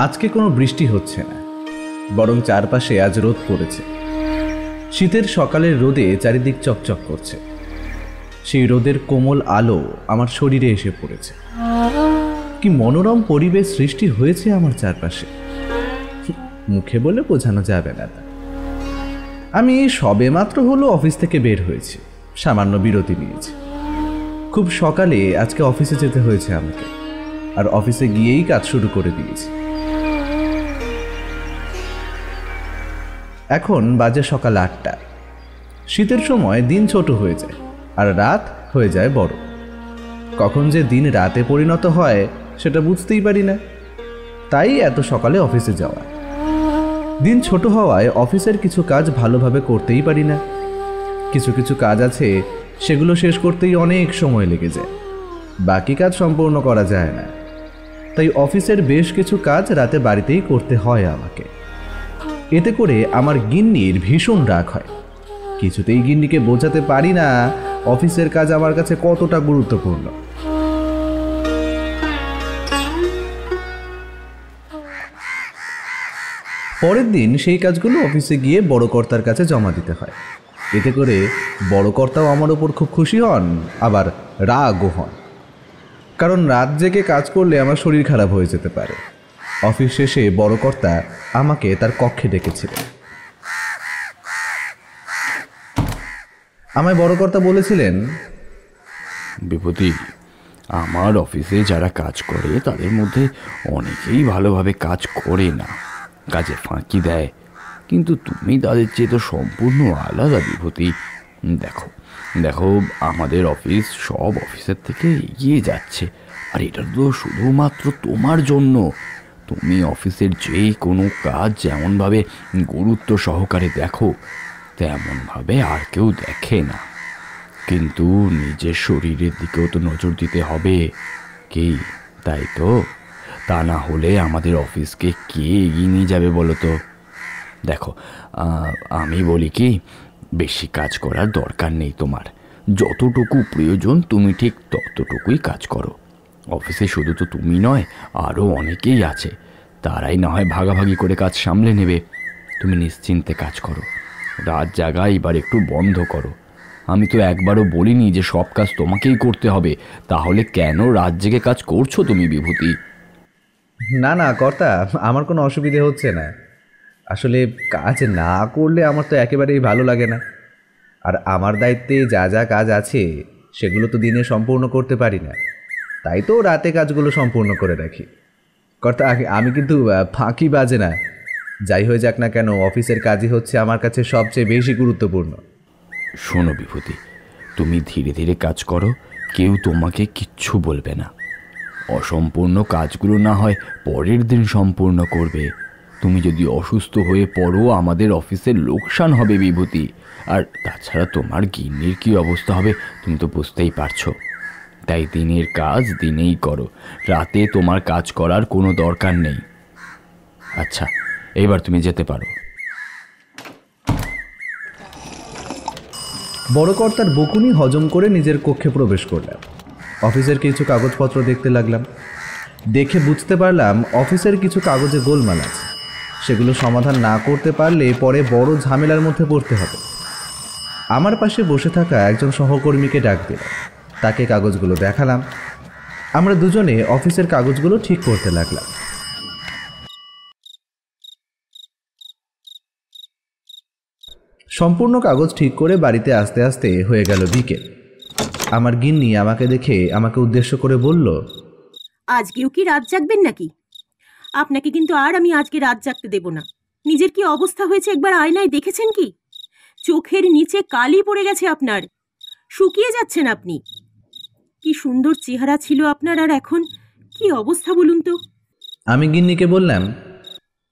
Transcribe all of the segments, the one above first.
আজকে কোনো বৃষ্টি হচ্ছে না, বরং চারপাশে আজ রোদ পড়েছে। শীতের সকালের রোদে চারিদিক চকচক করছে। সেই রোদের কোমল আলো আমার শরীরে এসে পড়েছে। কি মনোরম পরিবেশ সৃষ্টি হয়েছে আমার চারপাশে, মুখে বলে বোঝানো যাবে না তা। আমি সবেমাত্র হলো অফিস থেকে বের হয়েছি, সামান্য বিরতি নিয়েছি। খুব সকালে আজকে অফিসে যেতে হয়েছে আমাকে, আর অফিসে গিয়েই কাজ শুরু করে দিয়েছি। এখন বাজে সকাল 8টা। শীতের সময় দিন ছোট হয়ে যায় আর রাত হয়ে যায় বড়। কখন যে দিন রাতে পরিণত হয় সেটা বুঝতেই পারি না। তাই এত সকালে অফিসে যাওয়া। দিন ছোট হওয়ায় অফিসের কিছু কাজ ভালোভাবে করতেই পারি না। কিছু কিছু কাজ আছে সেগুলো শেষ করতেই অনেক সময় লেগে যায়, বাকি কাজ সম্পূর্ণ করা যায় না। তাই অফিসের বেশ কিছু কাজ রাতে বাড়িতেই করতে হয় আমাকে। এতে করে আমার গিন্নির ভীষণ রাগ হয়। কিছুতেই গিন্নিকে বোঝাতে পারি না অফিসের কাজ আমার কাছে কতটা গুরুত্বপূর্ণ। পরের দিন সেই কাজগুলো অফিসে গিয়ে বড় কর্তার কাছে জমা দিতে হয়। এতে করে বড় কর্তাও আমার ওপর খুব খুশি হন, আবার রাগও হন। কারণ রাত জেগে কাজ করলে আমার শরীর খারাপ হয়ে যেতে পারে। অফিস শেষে বড় কর্তা আমাকে তার কক্ষে ডেকেছিলেন। আমায় বড় কর্তা বলেছিলেন, বিভূতি, আমার অফিসে যারা কাজ করে তাদের মধ্যে অনেকেই ভালোভাবে কাজ করে না, কাজে ফাঁকি দেয়। কিন্তু তুমি তাদের চেয়ে তো সম্পূর্ণ আলাদা বিভূতি। দেখো দেখো আমাদের অফিস সব অফিসের থেকে এগিয়ে যাচ্ছে, আর এটা তো শুধুমাত্র তোমার জন্য। তুমি অফিসের যে কোনো কাজ যেমনভাবে গুরুত্ব সহকারে দেখো, তেমনভাবে আর কেউ দেখে না। কিন্তু নিজের শরীরের দিকেও তো নজর দিতে হবে, কি তাই তো? তা না হলে আমাদের অফিসকে কে এগিয়ে নিয়ে যাবে বলো তো? দেখো, আমি বলি কি, বেশি কাজ করার দরকার নেই তোমার। যতটুকু প্রয়োজন তুমি ঠিক ততটুকুই কাজ করো। অফিসে শুধু তো তুমি নয়, আরও অনেকেই আছে, তারাই না হয় ভাগাভাগি করে কাজ সামলে নেবে। তুমি নিশ্চিন্তে কাজ করো, রাত জাগা এবার একটু বন্ধ করো। আমি তো একবারও বলিনি যে সব কাজ তোমাকেই করতে হবে। তাহলে কেন রাত জেগে কাজ করছো তুমি বিভূতি? না না কর্তা, আমার কোনো অসুবিধে হচ্ছে না। আসলে কাজ না করলে আমার তো একেবারেই ভালো লাগে না। আর আমার দায়িত্বে যা যা কাজ আছে সেগুলো তো দিনে সম্পূর্ণ করতে পারি না, তাই তো রাতে কাজগুলো সম্পূর্ণ করে রাখি। কর্তা, আমি কিন্তু ফাঁকি বাজে না। যাই হয়ে যাক না কেন, অফিসের কাজই হচ্ছে আমার কাছে সবচেয়ে বেশি গুরুত্বপূর্ণ। শোনো বিভূতি, তুমি ধীরে ধীরে কাজ করো, কেউ তোমাকে কিচ্ছু বলবে না। অসম্পূর্ণ কাজগুলো না হয় পরের দিন সম্পূর্ণ করবে। তুমি যদি অসুস্থ হয়ে পড়ো, আমাদের অফিসের লোকসান হবে বিভূতি। আর তাছাড়া তোমার গিন্নির কী অবস্থা হবে তুমি তো বুঝতেই পারছো। তাই দিনের কাজ দিনেই করো, রাতে তোমার কাজ করার কোনো দরকার নেই। আচ্ছা, এবার তুমি যেতে পারো। বড় কর্তার বকুনি হজম করে নিজের কক্ষে প্রবেশ করলাম। অফিসের কিছু কাগজপত্র দেখতে লাগলাম। দেখে বুঝতে পারলাম অফিসের কিছু কাগজে গোলমাল আছে। সেগুলো সমাধান না করতে পারলে পরে বড় ঝামেলার মধ্যে পড়তে হবে। আমার পাশে বসে থাকা একজন সহকর্মীকে ডাক দিলাম, তাকে কাগজগুলো দেখালাম। আমরা দুজনে অফিসের কাগজগুলো ঠিক করতে লাগলাম। সম্পূর্ণ কাগজ ঠিক করে বাড়িতে আসতে আসতে হয়ে গেল বিকেল। আমার গিন্নি আমাকে দেখে আমাকে উদ্দেশ্য করে বলল, আজকেও কি রাত জাগবেন নাকি? আপনাকে কিন্তু আর আমি আজকে রাত জাগতে দেব না। নিজের কি অবস্থা হয়েছে একবার আয়নায় দেখেছেন কি? চোখের নিচে কালি পড়ে গেছে আপনার, শুকিয়ে যাচ্ছেন আপনি। কি সুন্দর চেহারা ছিল আপনার, আর এখন কি অবস্থা বলুন তো? আমি গিন্নিকে বললাম,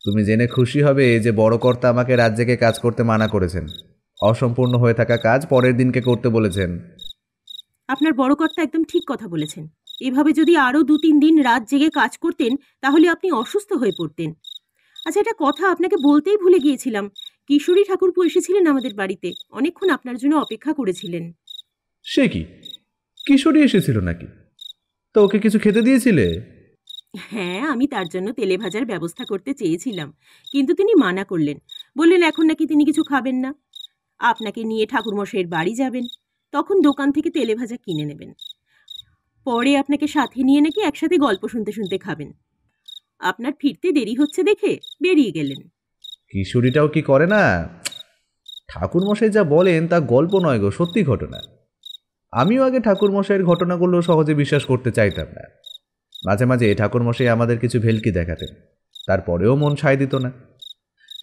তুমি জেনে খুশি হবে যে বড় কর্তা আমাকে রাত জেগে কাজ করতে মানা করেছেন। অসম্পূর্ণ হয়ে থাকা কাজ পরের দিনকে করতে বলেছেন। আপনার বড় কর্তা একদম ঠিক কথা বলেছেন। এভাবে যদি আরও 2-3 দিন রাত জেগে কাজ করতেন তাহলে আপনি অসুস্থ হয়ে পড়তেন। আচ্ছা, একটা কথা আপনাকে বলতেই ভুলে গিয়েছিলাম। কিশোরী ঠাকুরপো এসেছিলেন আমাদের বাড়িতে, অনেকক্ষণ আপনার জন্য অপেক্ষা করেছিলেন। সে কি, কিশোরী এসেছিল নাকি? তো ওকে কিছু খেতে দিয়েছিলে? হ্যাঁ, আমি তার জন্য তেলে ভাজার ব্যবস্থা করতে চেয়েছিলাম, কিন্তু তিনি মানা করলেন। বললেন এখন নাকি তিনি কিছু খাবেন না, আপনাকে নিয়ে ঠাকুরমশাইয়ের বাড়ি যাবেন, তখন দোকান থেকে তেলে ভাজা কিনে নেবেন। পরে আপনাকে সাথে নিয়ে নাকি একসাথে গল্প শুনতে শুনতে খাবেন। আপনার ফিরতে দেরি হচ্ছে দেখে বেরিয়ে গেলেন। কিশোরীটাও কি করে না! ঠাকুরমশাই যা বলেন তা গল্প নয় গো, সত্যি ঘটনা। আমিও আগে ঠাকুরমশাইয়ের ঘটনাগুলো সহজে বিশ্বাস করতে চাইতাম না। মাঝে মাঝে ঠাকুরমশাই আমাদের কিছু ভেলকি দেখাতেন, তারপরেও মন সায় দিত না।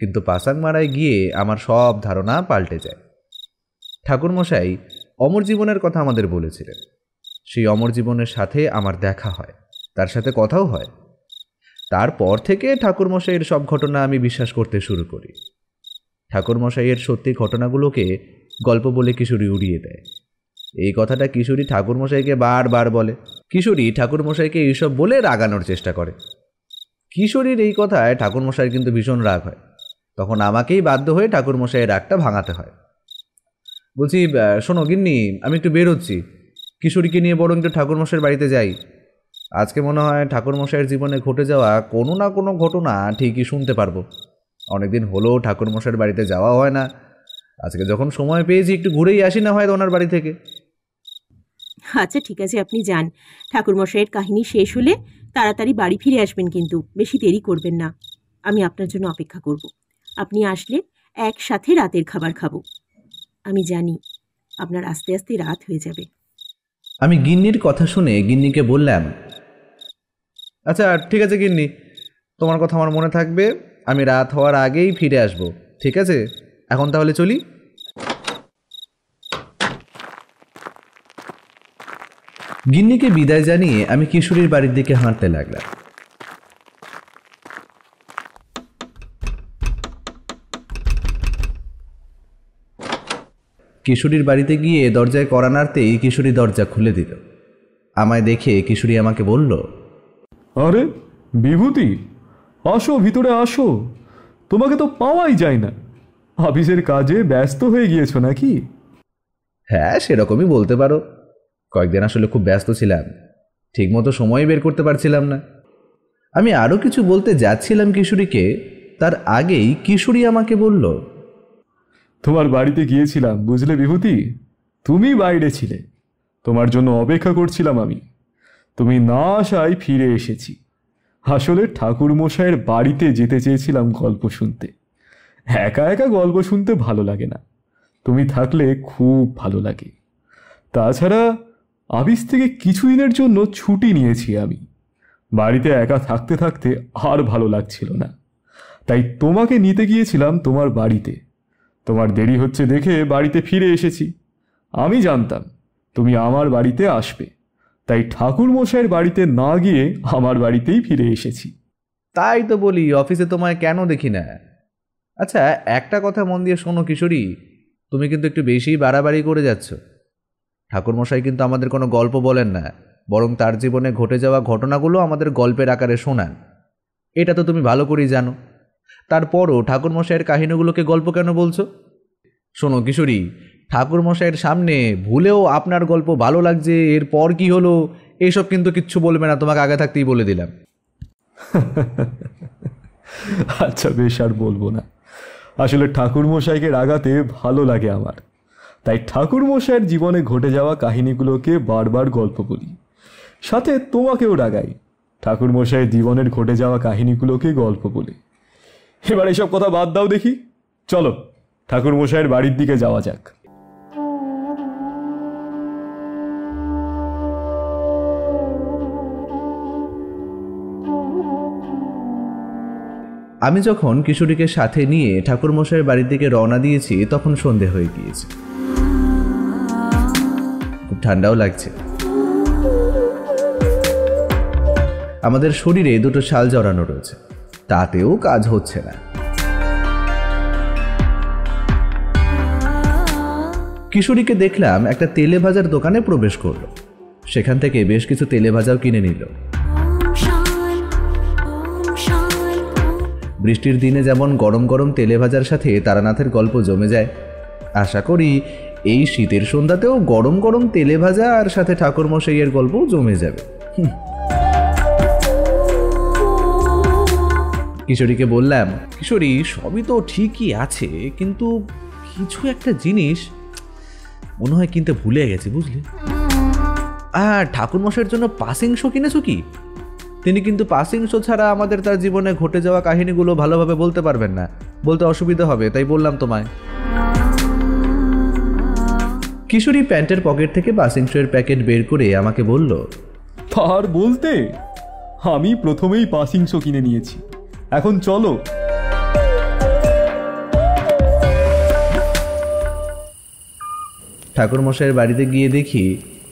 কিন্তু পাসাংমারায় গিয়ে আমার সব ধারণা পাল্টে যায়। ঠাকুরমশাই অমর জীবনের কথা আমাদের বলেছিলেন। সেই অমর জীবনের সাথে আমার দেখা হয়, তার সাথে কথাও হয়। তারপর থেকে ঠাকুরমশাইয়ের সব ঘটনা আমি বিশ্বাস করতে শুরু করি। ঠাকুরমশাইয়ের সত্যি ঘটনাগুলোকে গল্প বলে কিশোরী উড়িয়ে দেয়। এই কথাটা কিশোরী ঠাকুরমশাইকে বারবার বলে। কিশোরী ঠাকুরমশাইকে এইসব বলে রাগানোর চেষ্টা করে। কিশোরীর এই কথায় ঠাকুরমশাইয়ের কিন্তু ভীষণ রাগ হয়। তখন আমাকেই বাধ্য হয়ে ঠাকুরমশাইয়ের রাগটা ভাঙাতে হয়। বলছি, শোনো গিন্নি, আমি একটু বেরোচ্ছি, কিশোরীকে নিয়ে বরং একটু ঠাকুরমশাইয়ের বাড়িতে যাই। আজকে মনে হয় ঠাকুরমশাইয়ের জীবনে ঘটে যাওয়া কোনো না কোনো ঘটনা ঠিকই শুনতে পারবো। অনেকদিন হলো ঠাকুরমশাইয়ের বাড়িতে যাওয়া হয় না। আজকে যখন সময় পেয়েছি একটু ঘুরেই আসি না হয় ওনার বাড়ি থেকে। আচ্ছা ঠিক আছে, আপনি যান। ঠাকুরমশাইয়ের কাহিনী শেষ হলে তাড়াতাড়ি বাড়ি ফিরে আসবেন, কিন্তু বেশি দেরি করবেন না। আমি আপনার জন্য অপেক্ষা করব। আপনি আসলে একসাথে রাতের খাবার খাবো। আমি জানি আপনার আস্তে আস্তে রাত হয়ে যাবে। আমি গিন্নির কথা শুনে গিন্নিকে বললাম, আচ্ছা ঠিক আছে গিন্নি, তোমার কথা আমার মনে থাকবে। আমি রাত হওয়ার আগেই ফিরে আসব, ঠিক আছে? এখন তাহলে চলি। গিন্নিকে বিদায় জানিয়ে আমি কিশোরীর বাড়ির দিকে হাঁটতে লাগলাম। কিশোরীর বাড়িতে গিয়ে দরজায় কড়া নাড়তেই কিশোরী দরজা খুলে দিল। আমায় দেখে কিশোরী আমাকে বলল, আরে বিভূতি, আসো, ভিতরে আসো। তোমাকে তো পাওয়াই যায় না, অফিসের কাজে ব্যস্ত হয়ে গিয়েছো নাকি? হ্যাঁ, সেরকমই বলতে পারো। কয়েকদিন আসলে খুব ব্যস্ত ছিলাম, ঠিকমতো সময় বের করতে পারছিলাম না। আমি আরও কিছু বলতে যাচ্ছিলাম কিশোরীকে, তার আগেই কিশোরী আমাকে বলল, তোমার বাড়িতে গিয়েছিলাম বুঝলে বিভূতি, তুমি বাইরে ছিলে, তোমার জন্য অপেক্ষা করছিলাম আমি। তুমি না আসায় ফিরে এসেছি। আসলে ঠাকুরমশাইয়ের বাড়িতে যেতে চেয়েছিলাম গল্প শুনতে। একা একা গল্প শুনতে ভালো লাগে না, তুমি থাকলে খুব ভালো লাগে। তাছাড়া অফিস থেকে কিছুদিনের জন্য ছুটি নিয়েছি আমি। বাড়িতে একা থাকতে থাকতে আর ভালো লাগছিল না, তাই তোমাকে নিতে গিয়েছিলাম তোমার বাড়িতে। তোমার দেরি হচ্ছে দেখে বাড়িতে ফিরে এসেছি। আমি জানতাম তুমি আমার বাড়িতে আসবে, তাই ঠাকুরমশাইয়ের বাড়িতে না গিয়ে আমার বাড়িতেই ফিরে এসেছি। তাই তো বলি অফিসে তোমায় কেন দেখি না। আচ্ছা একটা কথা মন দিয়ে শোনো কিশোরী, তুমি কিন্তু একটু বেশি বাড়াবাড়ি করে যাচ্ছ। ঠাকুরমশাই কিন্তু আমাদের কোনো গল্প বলেন না, বরং তার জীবনে ঘটে যাওয়া ঘটনাগুলো আমাদের গল্পের আকারে শোনান। এটা তো তুমি ভালো করেই জানো। তারপরও ঠাকুরমশাইয়ের কাহিনীগুলোকে গল্প কেন বলছো? শোনো কিশোরী, ঠাকুরমশাইয়ের সামনে ভুলেও আপনার গল্প ভালো লাগছে, এরপর কি হলো, এইসব কিন্তু কিচ্ছু বলবে না, তোমাকে আগে থাকতেই বলে দিলাম। আচ্ছা বেশ, আর বলবো না। আসলে ঠাকুরমশাইকে রাগাতে ভালো লাগে আমার, তাই ঠাকুরমশাইয়ের জীবনে ঘটে যাওয়া কাহিনীগুলোকে বারবার গল্প বলি, সাথে তোমাকেও রাগাই ঠাকুরমশাইয়ের জীবনের ঘটে যাওয়া কাহিনীগুলোকে গল্প বলে। এবার এসব কথা বাদ দাও দেখি, চলো ঠাকুরমশাইয়ের বাড়ির দিকে যাওয়া যাক। আমি যখন কিশোরীকে সাথে নিয়ে ঠাকুরমশাইয়ের বাড়ির দিকে রওনা দিয়েছি তখন সন্ধে হয়ে গিয়েছে। খুব ঠান্ডাও লাগছে। আমাদের শরীরে দুটো শাল জড়ানো রয়েছে, তাতেও কাজ হচ্ছে না। কিশোরীকে দেখলাম একটা তেলে ভাজার দোকানে প্রবেশ করলো। সেখান থেকে বেশ কিছু তেলে ভাজাও কিনে নিল। বৃষ্টির দিনে যেমন গরম গরম তেলে ভাজার সাথে তারানাথের গল্প জমে যায়, আশা করি এই শীতের সন্ধ্যাতেও গরম গরম তেলে ভাজা আর সাথে ঠাকুরমশাইয়ের গল্প জমে যাবে। কিশোরীকে বললাম, কিশোরী সবই তো ঠিকই আছে, কিন্তু কিছু একটা জিনিস মনে হয় কিনতে ভুলে গেছি, বুঝলি? ঠাকুরমশাইয়ের জন্য পাসিং শো কিনেছো কি? তিনি কিন্তু পাসিং শো ছাড়া আমাদের তার জীবনে ঘটে যাওয়া কাহিনীগুলো ভালোভাবে বলতে পারবেন না, বলতে অসুবিধা হবে, তাই বললাম তোমায়। কিশোরী প্যান্টের পকেট থেকে পাসিং শো এর প্যাকেট বের করে আমাকে বলল, তার বলতে আমি প্রথমেই পাসিং শো কিনে নিয়েছি, এখন চলো। ঠাকুরমশাইয়ের বাড়িতে গিয়ে দেখি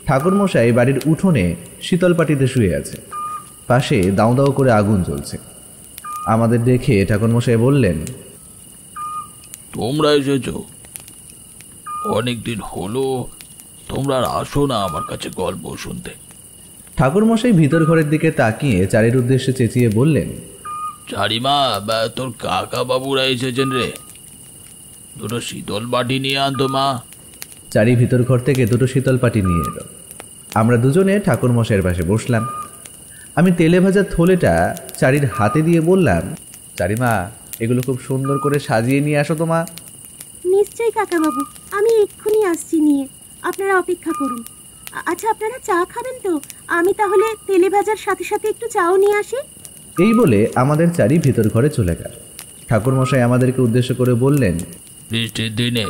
ঠাকুরমশাই বাড়ির উঠোনে শীতল পাটিতে শুয়ে আছে, পাশে দাউ দাউ করে আগুন জ্বলছে। আমাদের দেখে ঠাকুরমশাই বললেন, তোমরা এসেছ, অনেকদিন হলো, তোমরা আর আসো না আমার কাছে গল্প শুনতে। ঠাকুরমশাই ভিতর ঘরের দিকে তাকিয়ে চারির উদ্দেশ্যে চেঁচিয়ে বললেন, চারিমা, তোর কাকা বাবুরা এসেছেন রে, দুটো শীতল বাটি নিয়ে আনতো মা। চারি ভিতর ঘর থেকে দুটো শীতল পাটি নিয়ে এলো। আমরা দুজনে ঠাকুরমশাইয়ের পাশে বসলাম। আমি তেলে ভাজা থলেটা চারির হাতে দিয়ে বললাম, চারিমা, এগুলো খুব সুন্দর করে সাজিয়ে নিয়ে আসো তো মা। নিশ্চয়ই কাকাবাবু, আমি এক্ষুনি আসছি নিয়ে, আপনারা অপেক্ষা করুন। আচ্ছা, আপনারা চা খাবেন তো? আমি তাহলে তেলে ভাজার সাথে সাথে একটু চাও নিয়ে আসি। এই বলে আমাদের চারি ভিতর ঘরে চলে গেল। ঠাকুরমশাই আমাদেরকে উদ্দেশ্য করে বললেন, বৃষ্টির দিনে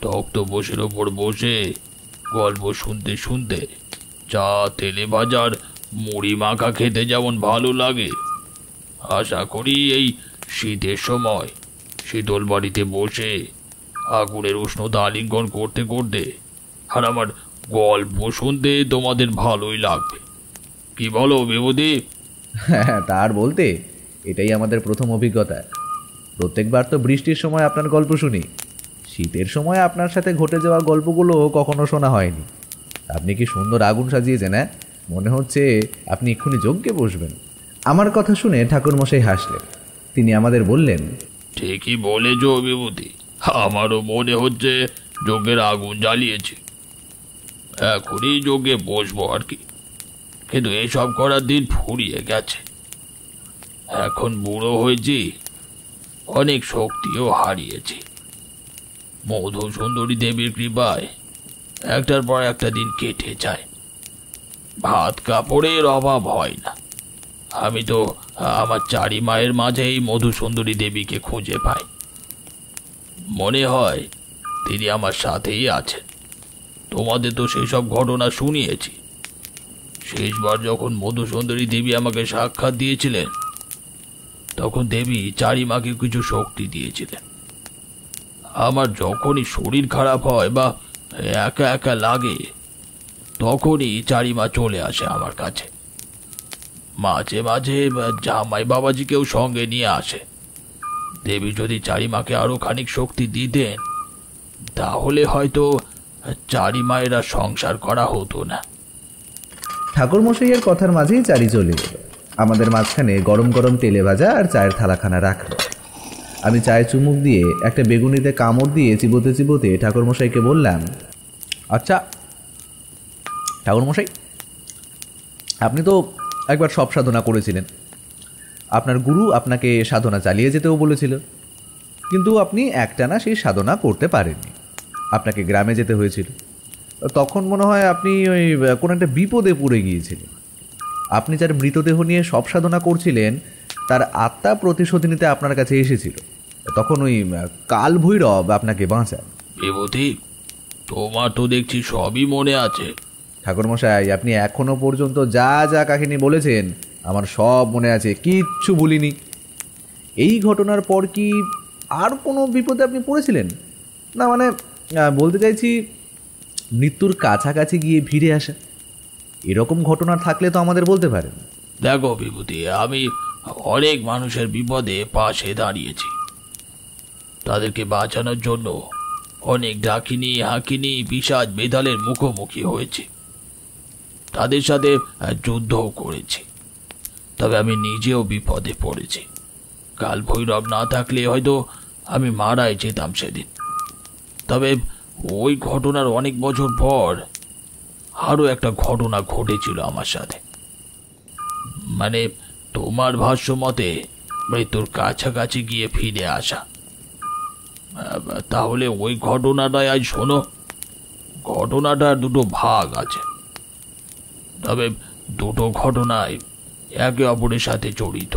তক্ত বসের ওপর বসে গল্প শুনতে শুনতে চা, তেলে ভাজার মুড়ি মাখা খেতে যেমন ভালো লাগে, আশা করি এই শীতের সময় শীতল বাড়িতে বসে আগুনের উষ্ণতা আলিঙ্গন করতে করতে আর আমার গল্প শুনতে তোমাদের ভালোই লাগবে। কি বলো বিভূতি? হ্যাঁ, তার বলতে এটাই আমাদের প্রথম অভিজ্ঞতা। প্রত্যেকবার তো বৃষ্টির সময় আপনার গল্প শুনি, শীতের সময় আপনার সাথে ঘটে যাওয়া গল্পগুলো কখনো শোনা হয়নি। আপনি কি সুন্দর আগুন সাজিয়েছেন, হ্যাঁ? মনে হচ্ছে আপনি এক্ষুনি যজ্ঞে বসবেন। আমার কথা শুনে ঠাকুরমশাই হাসলেন। তিনি আমাদের বললেন, ঠিকই বলেছ বিভূতি, আমারও মনে হচ্ছে যজ্ঞের আগুন জ্বালিয়েছে, এখনই যজ্ঞে বসবো আর কি। কিন্তু এসব করার দিন ফুরিয়ে গেছে, এখন বুড়ো হয়েছি, অনেক শক্তিও হারিয়েছি। মধু সুন্দরী দেবীর কৃপায় একটার পর একটা দিন কেটে যায়, ভাত কাপড়ের অভাব হয় না। আমি তো আমার চারি মায়ের মাঝেই মধু সুন্দরী দেবীকে খুঁজে পাই, মনে হয় তিনি আমার সাথেই আছেন। তোমাদের তো সেই সব ঘটনা শুনিয়েছি। শেষবার যখন মধু সুন্দরী দেবী আমাকে সাক্ষাৎ দিয়েছিলেন, তখন দেবী চারিমাকে কিছু শক্তি দিয়েছিলেন। আমার যখনই শরীর খারাপ হয় বা একা একা লাগে, তখনই চারিমা চলে আসে আমার কাছে। মাঝে মাঝে জামাই বাবাজিকেও সঙ্গে নিয়ে আসে। দেবী যদি চারিমাকে আরো খানিক শক্তি দিতেন, তাহলে হয়তো চারিমায়েরা সংসার করা হতো না। ঠাকুরমশাইয়ের কথার মাঝেই চারি চলে গেল। আমাদের মাঝখানে গরম গরম তেলে ভাজা আর চায়ের থালাখানা রাখলো। আমি চায়ে চুমুক দিয়ে একটা বেগুনিতে কামড় দিয়ে চিবোতে চিবোতে ঠাকুরমশাইকে বললাম, আচ্ছা ঠাকুরমশাই, আপনি তো একবার সব সাধনা করেছিলেন, আপনার গুরু আপনাকে সাধনা চালিয়ে যেতেও বলেছিল, কিন্তু আপনি একটানা সেই সাধনা করতে পারেননি, আপনাকে গ্রামে যেতে হয়েছিল। তখন মনে হয় আপনি ওই কোনো একটা বিপদে পড়ে গিয়েছিলেন। আপনি যার মৃতদেহ নিয়ে সব সাধনা করছিলেন, তার আত্মা প্রতিশোধ নিতে আপনার কাছে এসেছিল। তখন ওই কাল ভৈরব আপনাকে বাঁচান। বিভূতি, তোমার তো দেখছি সবই মনে আছে। ঠাকুরমশাই, আপনি এখনো পর্যন্ত যা যা কাহিনী বলেছেন আমার সব মনে আছে, কিচ্ছু ভুলিনি। এই ঘটনার পর কি আর কোনো বিপদে আপনি পড়েছিলেন? না মানে বলতে চাইছি, মৃত্যুর কাছাকাছি গিয়ে ফিরে আসা, এরকম ঘটনা থাকলে তো আমাদের বলতে পারেন। দেখো বিভূতি, আমি অনেক মানুষের বিপদে পাশে দাঁড়িয়েছি, তাদেরকে বাঁচানোর জন্য অনেক ডাকিনী, হাকিনী, পিশাচ, বেতালের মুখোমুখি হয়েছে, তাদের সাথে যুদ্ধও করেছি। তবে আমি নিজেও বিপদে পড়েছি। কাল ভৈরব না থাকলে হয়তো আমি মারাই যেতাম সেদিন। তবে ওই ঘটনার অনেক বছর পর আরও একটা ঘটনা ঘটেছিল আমার সাথে। মানে তোমার ভাষ্য মতে মৃত্যুর কাছাকাছি গিয়ে ফিরে আসা। তাহলে ওই ঘটনাটাই আজ শোনো। ঘটনাটার দুটো ভাগ আছে, তবে দুটো ঘটনাই একে অপরের সাথে জড়িত।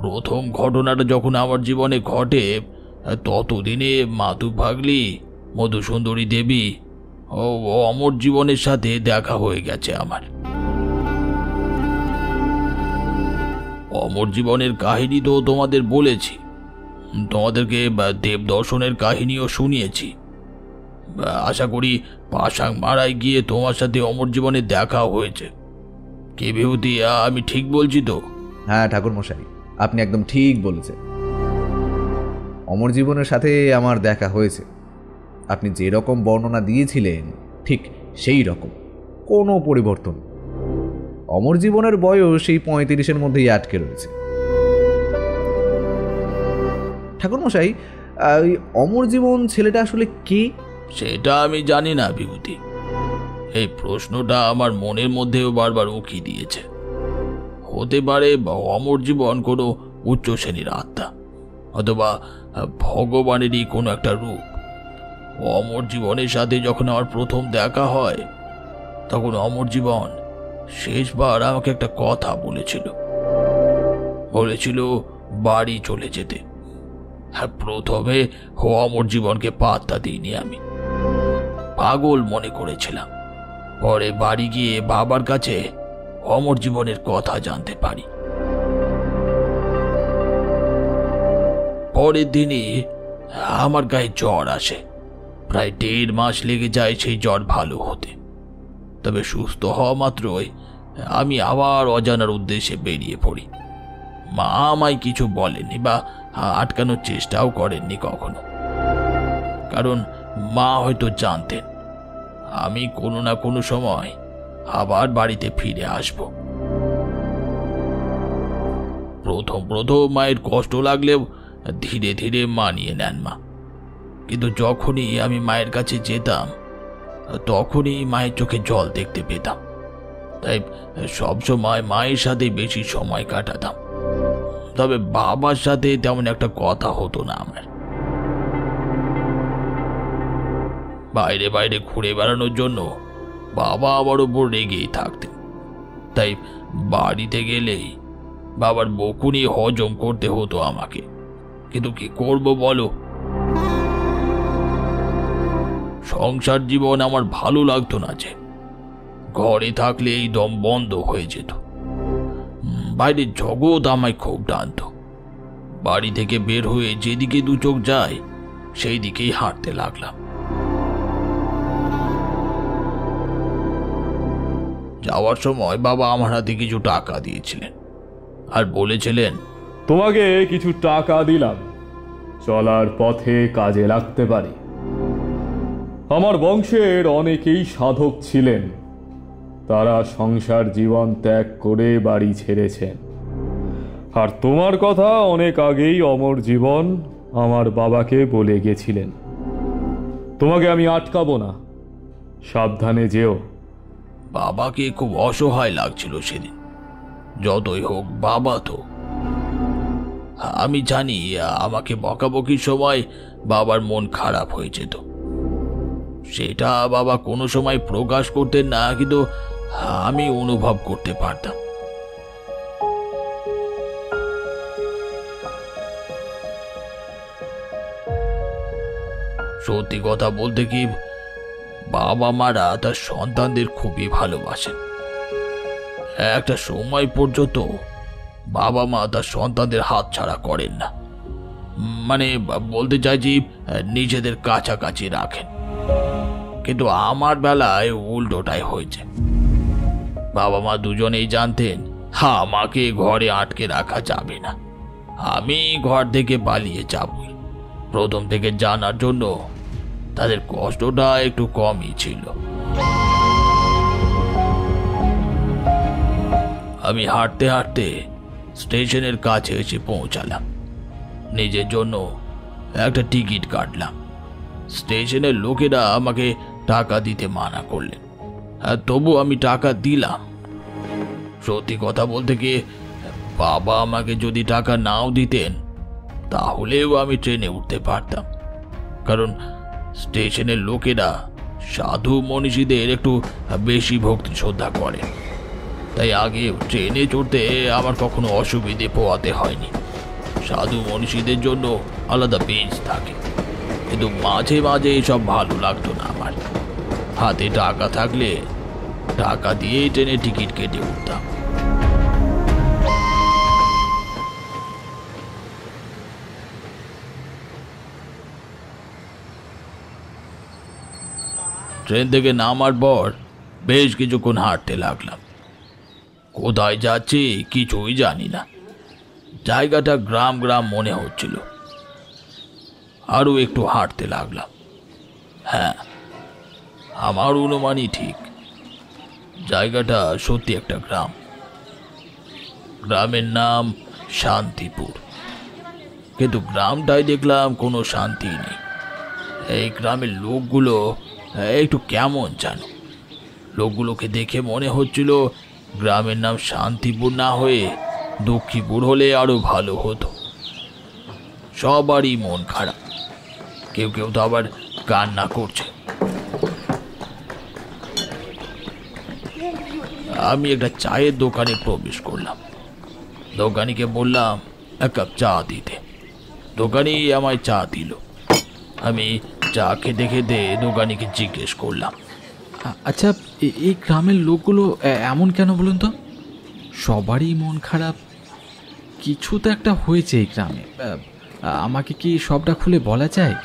প্রথম ঘটনাটা যখন আমার জীবনে ঘটে, ততদিনে মাতু ভাগলি মধুসুন্দরী দেবী ও অমর জীবনের সাথে দেখা হয়ে গেছে আমার। অমর জীবনের কাহিনী তো তোমাদের বলেছি, তোমাদেরকে দেব দর্শনের কাহিনীও শুনিয়েছি। আশা করি পাশাং মারায় গিয়ে তোমার সাথে অমর জীবনে দেখা হয়েছে। কি বিভূতি, আমি ঠিক বলছি তো? হ্যাঁ ঠাকুরমশাই, আপনি একদম ঠিক বলেছেন। অমর জীবনের সাথে আমার দেখা হয়েছে। আপনি যে রকম বর্ণনা দিয়েছিলেন ঠিক সেই রকম, কোনো পরিবর্তন। অমর জীবনের বয়স সেই 35-এর মধ্যেই আটকে রয়েছে। ঠাকুরমশাই, ওই অমর জীবন ছেলেটা আসলে কে? সেটা আমি জানি না বিভূতি। এই প্রশ্নটা আমার মনের মধ্যেও বারবার উকি দিয়েছে। হতে পারে অমর জীবন কোনো উচ্চ শ্রেণীর আত্মা, অথবা ভগবানেরই কোনো একটা রূপ। অমর জীবনের সাথে যখন আমার প্রথম দেখা হয়, তখন অমর জীবন শেষবার আমাকে একটা কথা বলেছিল বাড়ি চলে যেতে। হ্যাঁ, প্রথমে অমর জীবনকে পাত্তা দিইনি, আমি পাগল মনে করেছিলাম। পরে বাড়ি গিয়ে বাবার কাছে অমর জীবনের কথা জানতে পারি। পরের দিনই আমার গায়ে জ্বর আসে। প্রায় 1.5 মাস লেগে যায় সেই জ্বর ভালো হতে। তবে সুস্থ হওয়া মাত্রই আমি আবার অজানার উদ্দেশ্যে বেরিয়ে পড়ি। মা আমায় কিছু বলেননি বা আটকানোর চেষ্টাও করেননি কখনো, কারণ মা হয়তো জানতেন আমি কোনো না কোনো সময় আবার বাড়িতে ফিরে আসব। প্রথম মায়ের কষ্ট লাগলেও ধীরে ধীরে মানিয়ে নেন মা। কিন্তু যখনই আমি মায়ের কাছে যেতাম, তখনই মায়ের চোখে জল দেখতে পেতাম। তাই সবসময় মায়ের সাথে বেশি সময় কাটাতাম। তবে বাবার সাথে তেমন একটা কথা হতো না আমার। বাইরে বাইরে ঘুরে বেড়ানোর জন্য বাবা আমার ওপর রেগেই থাকতেন। তাই বাড়িতে গেলেই বাবার বকুনি হজম করতে হতো আমাকে। কিন্তু কি করব বলো? সংসার জীবন আমার ভালো লাগতো না যে। ঘরে থাকলে এই দম বন্ধ হয়ে যেত। বাইরের জগৎ আমায় খুব টানত। বাড়ি থেকে বের হয়ে যেদিকে দু চোখ যায় সেই দিকেই হাঁটতে লাগলাম। যাওয়ার সময় বাবা আমার হাতে কিছু টাকা দিয়েছিলেন আর বলেছিলেন, তোমাকে কিছু টাকা দিলাম, চলার পথে কাজে লাগতে পারে। আমার বংশের অনেকেই সাধক ছিলেন, তারা সংসার জীবন ত্যাগ করে বাড়ি ছেড়েছেন। আর তোমার কথা অনেক আগেই অমর জীবন আমার বাবাকে বলে গেছিলেন। তোমাকে আমি আটকাবো না, সাবধানে যেও। বাবাকে খুব অসহায় লাগছিল সেদিন। যতই হোক বাবা তো। আমি জানি আমাকে বকাবকির সময় বাবার মন খারাপ হয়ে যেত। সেটা বাবা কোনো সময় প্রকাশ করতেন না, কিন্তু আমি অনুভব করতে পারতাম। সত্যি কথা বলতে কি, বাবা মারা তার সন্তানদের খুবই ভালোবাসেন। একটা সময় পর্যন্ত বাবা মা তার সন্তানদের হাত ছাড়া করেন না। মানে বলতে চাইছি, নিজেদের কাছাকাছি রাখেন। কিন্তু আমার বেলায় উল্টোটাই হয়েছে। বাবা মা দুজনেই জানতেন আমাকে ঘরে আটকে রাখা যাবে না, আমি ঘর থেকে পালিয়ে যাবই। প্রথম থেকে জানার জন্য তাদের কষ্টটা একটু কমই ছিল। আমি হাঁটতে হাঁটতে স্টেশনের কাছে এসে পৌঁছালাম। নিজের জন্য একটা টিকিট কাটলাম। স্টেশনের লোকেরা আমাকে টাকা দিতে মানা করলেন, আর তবু আমি টাকা দিলাম। সত্যি কথা বলতে কি, বাবা আমাকে যদি টাকা নাও দিতেন তাহলেও আমি ট্রেনে উঠতে পারতাম, কারণ স্টেশনের লোকেরা সাধু মনীষীদের একটু বেশি ভক্তি শ্রদ্ধা করে। তাই আগে ট্রেনে চড়তে আমার কখনো অসুবিধে পোয়াতে হয়নি। সাধু মনীষীদের জন্য আলাদা বেঞ্চ থাকে, কিন্তু মাঝে মাঝে এসব ভালো লাগতো না আমার। হাতে টাকা থাকলে টাকা দিয়েই ট্রেনে টিকিট কেটে উঠতাম। ট্রেন থেকে নামার পর বেশ কিছুক্ষণ হাঁটতে লাগলাম। কোথায় যাচ্ছি কিছুই জানি না। জায়গাটা গ্রাম গ্রাম মনে হচ্ছিল। আরও একটু হাঁটতে লাগলাম। হ্যাঁ, আমার অনুমানই ঠিক, জায়গাটা সত্যি একটা গ্রাম। গ্রামের নাম শান্তিপুর, কিন্তু গ্রামটায় দেখলাম কোনো শান্তি নেই। এই গ্রামের লোকগুলো একটু কেমন জানো। লোকগুলোকে দেখে মনে হচ্ছিল গ্রামের নাম শান্তিপুর না হয়ে দুঃখীপুর হলে আরো ভালো হতো। সবারই মন খারাপ, কেউ কেউ তো আবার কান্না করছে। আমি একটা চায়ের দোকানে প্রবেশ করলাম। দোকানিকে বললাম এক কাপ চা দিতে। দোকানি আমায় চা দিল। আমি চা খেতে খেতে দোকানিকে জিজ্ঞেস করলাম, আচ্ছা, এই গ্রামের লোকগুলো এমন কেন বলুন তো? সবারই মন খারাপ, কিছু তো একটা হয়েছে এই গ্রামে। আমাকে কি সবটা খুলে বলা যায়?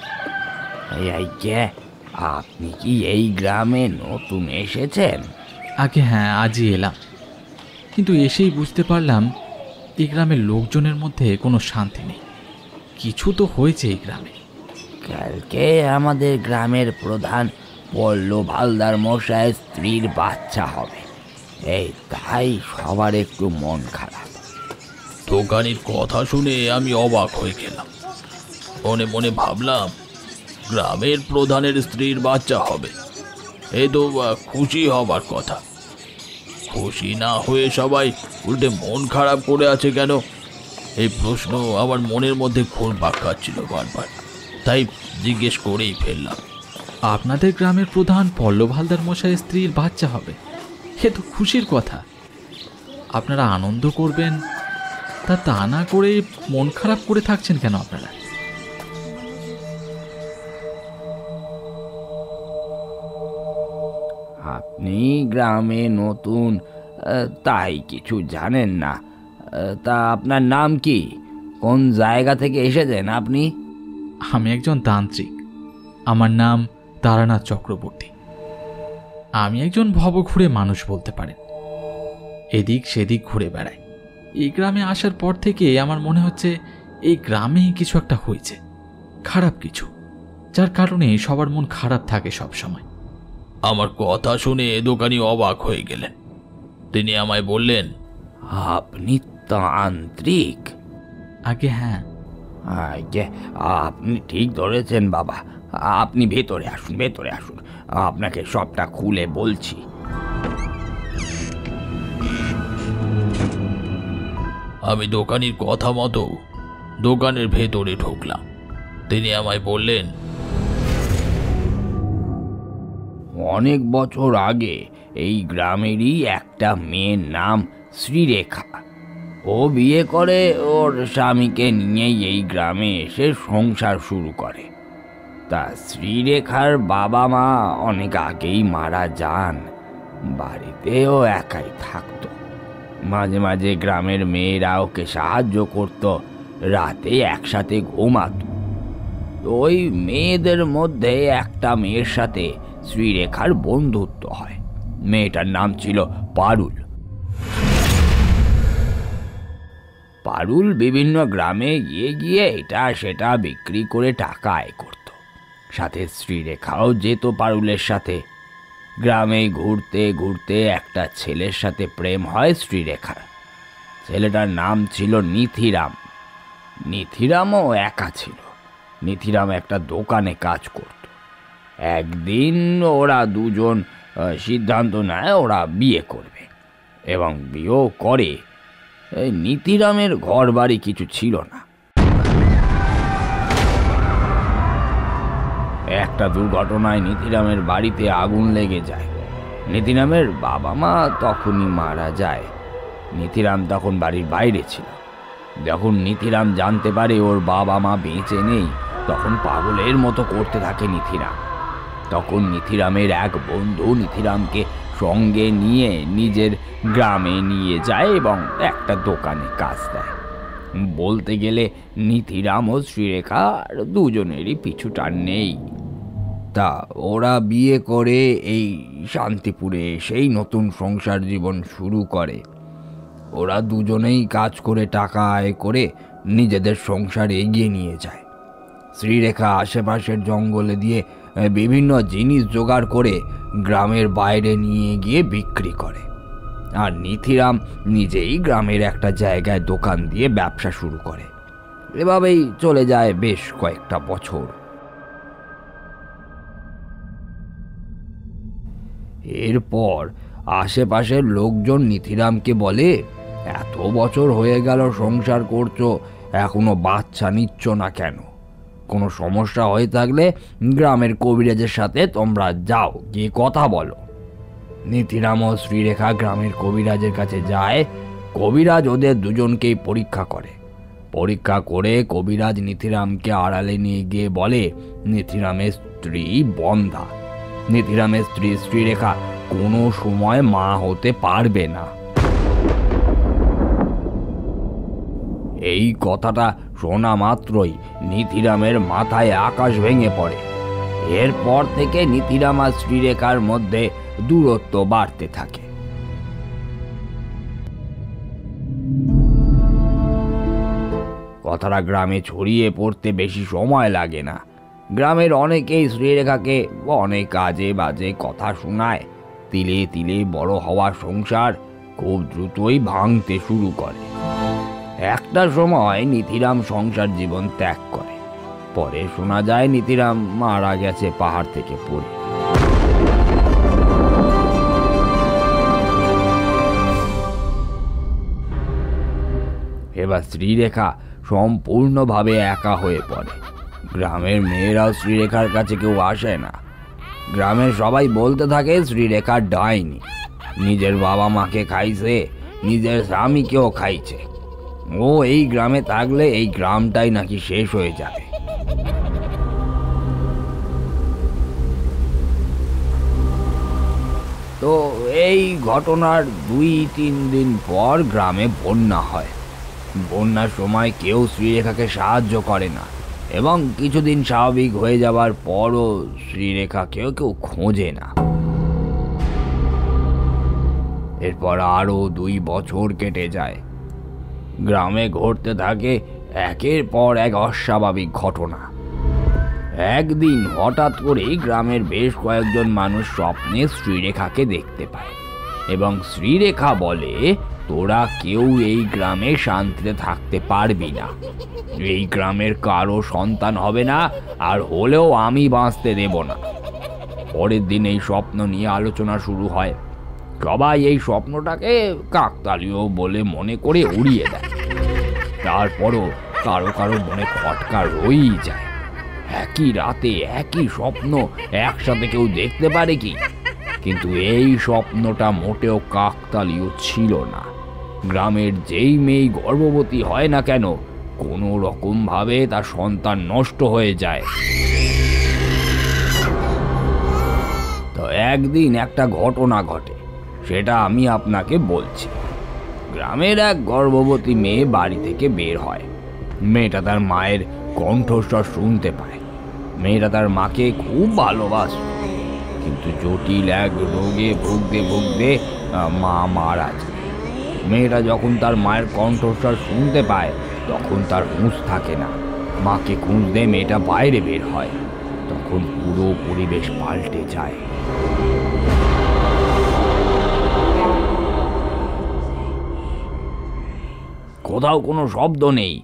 আপনি কি এই গ্রামে নতুন এসেছেন? আগে হ্যাঁ, আজই এলাম, কিন্তু এসেই বুঝতে পারলাম এই গ্রামের লোকজনের মধ্যে কোনো শান্তি নেই। কিছু তো হয়েছে এই গ্রামে। কালকে আমাদের গ্রামের প্রধান পল্লব হালদার মশাইয়ের স্ত্রীর বাচ্চা হবে, এই তাই সবার একটু মন খারাপ। দোকানির কথা শুনে আমি অবাক হয়ে গেলাম। মনে মনে ভাবলাম, গ্রামের প্রধানের স্ত্রীর বাচ্চা হবে, এই তো খুশি হবার কথা। খুশি না হয়ে সবাই উল্টে মন খারাপ করে আছে কেন? এই প্রশ্ন আমার মনের মধ্যে ঘুরপাক খাচ্ছিল বারবার, তাই জিজ্ঞেস করেই ফেললাম, আপনাদের গ্রামের প্রধান পল্লব হালদার মশাইয়ের স্ত্রীর বাচ্চা হবে, এ তো খুশির কথা। আপনারা আনন্দ করবেন, তা না করে মন খারাপ করে থাকছেন কেন আপনারা? আপনি গ্রামে নতুন, তাই কিছু জানেন না। তা আপনার নাম কি? কোন জায়গা থেকে এসেছেন আপনি? আমি একজন তান্ত্রিক, আমার নাম তারানাথ চক্রবর্তী। আমি একজন ভবঘুরে মানুষ বলতে পারেন। এদিক সেদিক ঘুরে বেড়াই। এই গ্রামে আসার পর থেকে আমার মনে হচ্ছে এই গ্রামে কিছু একটা হয়েছে, খারাপ কিছু, যার কারণে সবার মন খারাপ থাকে সব সময়। আমার কথা শুনে দোকানি অবাক হয়ে গেলেন। তিনি আমায় বললেন, আপনি তান্ত্রিক? আগে হ্যাঁ। আগে আপনি ঠিক ধরেছেন বাবা। আপনি ভেতরে আসুন, ভেতরে আসুন, আপনাকে সবটা খুলে বলছি। আমি দোকানির কথা মতো দোকানের ভেতরে ঢুকলাম। তিনি আমায় বললেন, অনেক বছর আগে এই গ্রামেরই একটা মেয়ের নাম শ্রীরেখা। ও বিয়ে করে ওর স্বামীকে নিয়েই এই গ্রামে এসে সংসার শুরু করে। তা শ্রীরেখার বাবা মা অনেক আগেই মারা যান। বাড়িতেও একাই থাকতো। মাঝে মাঝে গ্রামের মেয়েরা ওকে সাহায্য করত, রাতে একসাথে ঘুমাত। ওই মেয়েদের মধ্যে একটা মেয়ের সাথে শ্রীরেখার বন্ধুত্ব হয়। মেয়েটার নাম ছিল পারুল। পারুল বিভিন্ন গ্রামে গিয়ে গিয়ে এটা সেটা বিক্রি করে টাকা আয় করত। সাথে শ্রীরেখাও যেত পারুলের সাথে। গ্রামে ঘুরতে ঘুরতে একটা ছেলের সাথে প্রেম হয় শ্রীরেখার। ছেলেটার নাম ছিল নিথিরাম। নিথিরামও একা ছিল। নিথিরাম একটা দোকানে কাজ করত। একদিন ওরা দুজন সিদ্ধান্ত নেয় ওরা বিয়ে করবে, এবং বিয়েও করে। নিতিরামের ঘর বাড়ি কিছু ছিল না। একটা দুর্ঘটনায় নিতিরামের বাড়িতে আগুন লেগে যায়। নিতিরামের বাবা মা তখনই মারা যায়। নিতিরাম তখন বাড়ির বাইরে ছিল। যখন নিতিরাম জানতে পারে ওর বাবা মা বেঁচে নেই, তখন পাগলের মতো করতে থাকে নিতিরাম। তখন নিতিরামের এক বন্ধু নিতিরামকে সঙ্গে নিয়ে নিজের গ্রামে নিয়ে যায় এবং একটা দোকানে কাজ দেয়। বলতে গেলে নিতিরাম ও শ্রীরেখা দুজনেরই পিছু টান নেই। তা ওরা বিয়ে করে এই শান্তিপুরে সেই নতুন সংসার জীবন শুরু করে। ওরা দুজনেই কাজ করে টাকা আয় করে নিজেদের সংসার এগিয়ে নিয়ে যায়। শ্রীরেখা আশেপাশের জঙ্গলে দিয়ে বিভিন্ন জিনিস জোগাড় করে গ্রামের বাইরে নিয়ে গিয়ে বিক্রি করে, আর নিতিরাম নিজেই গ্রামের একটা জায়গায় দোকান দিয়ে ব্যবসা শুরু করে। এভাবেই চলে যায় বেশ কয়েকটা বছর। এরপর আশেপাশের লোকজন নিতিরামকে বলে, এত বছর হয়ে গেল সংসার করছো, এখনো বাচ্চা নিচ্ছ না কেন? কোনো সমস্যা হয়ে থাকলে গ্রামের কবিরাজের সাথে তোমরা যাও, গিয়ে কথা বলো। নিতিরাম ও শ্রীরেখা গ্রামের কবিরাজের কাছে যায়। কবিরাজ ওদের দুজনকেই পরীক্ষা করে। পরীক্ষা করে কবিরাজ নিতিরামকে আড়ালে নিয়ে গিয়ে বলে, নিতিরামের স্ত্রী বন্ধা। নিতিরামের স্ত্রী শ্রীরেখা কোনো সময় মা হতে পারবে না। এই কথাটা শোনা মাত্রই নিতিরামের মাথায় আকাশ ভেঙে পড়ে। এরপর থেকে নিতিরাম আর শ্রীরেখার মধ্যে দূরত্ব বাড়তে থাকে। কথাটা গ্রামে ছড়িয়ে পড়তে বেশি সময় লাগে না। গ্রামের অনেকেই শ্রীরেখাকে অনেক কাজে বাজে কথা শোনায়। তিলে তিলে বড় হওয়া সংসার খুব দ্রুতই ভাঙতে শুরু করে। একটা সময় নিতিরাম সংসার জীবন ত্যাগ করে। পরে শোনা যায় নিতিরাম মারা গেছে পাহাড় থেকে পড়ে। এবার শ্রীরেখা সম্পূর্ণভাবে একা হয়ে পড়ে। গ্রামের মেয়েরাও শ্রীরেখার কাছে কেউ আসে না। গ্রামের সবাই বলতে থাকে শ্রীরেখা ডাইনি, নিজের বাবা মাকে খাইছে, নিজের স্বামীকেও খাইছে। ও এই গ্রামে থাকলে এই গ্রামটাই নাকি শেষ হয়ে যাবে। তো এই ঘটনার 2-3 দিন পর গ্রামে বন্যা হয়। বন্যার সময় কেউ শ্রীরেখাকে সাহায্য করে না, এবং কিছুদিন স্বাভাবিক হয়ে যাবার পরও শ্রীরেখাকেও কেউ খোঁজে না। এরপর আরো 2 বছর কেটে যায়। গ্রামে ঘটতে থাকে একের পর এক অস্বাভাবিক ঘটনা। একদিন হঠাৎ করেই গ্রামের বেশ কয়েকজন মানুষ স্বপ্নে শ্রীরেখাকে দেখতে পায়, এবং শ্রীরেখা বলে, তোরা কেউ এই গ্রামে শান্তিতে থাকতে পারবি না। এই গ্রামের কারো সন্তান হবে না, আর হলেও আমি বাঁচতে দেব না। পরের দিন এই স্বপ্ন নিয়ে আলোচনা শুরু হয়। সবাই এই স্বপ্নটাকে কাকতালীয় বলে মনে করে উড়িয়ে দেয়। তারপরও কারো কারো মনে খটকা রয়েই যায়। একই রাতে একই স্বপ্ন একসাথে কেউ দেখতে পারে কি? কিন্তু এই স্বপ্নটা মোটেও কাকতালীয় ছিল না। গ্রামের যেই মেয়ে গর্ভবতী হয় না কেন, কোনো রকম ভাবে তার সন্তান নষ্ট হয়ে যায়। তো একদিন একটা ঘটনা ঘটে, সেটা আমি আপনাকে বলছি। গ্রামের এক গর্ভবতী মেয়ে বাড়ি থেকে বের হয়। মেয়েটা তার মায়ের কণ্ঠস্বর শুনতে পায়। মেয়েটা তার মাকে খুব ভালোবাসে, কিন্তু জটিল এক রোগে ভুগতে ভুগতে মা মারা যায়। মেয়েটা যখন তার মায়ের কণ্ঠস্বর শুনতে পায়, তখন তার হুঁশ থাকে না। মাকে খুঁজতে মেয়েটা বাইরে বের হয়। তখন পুরো পরিবেশ পাল্টে যায়। কোথাও কোনো শব্দ নেই,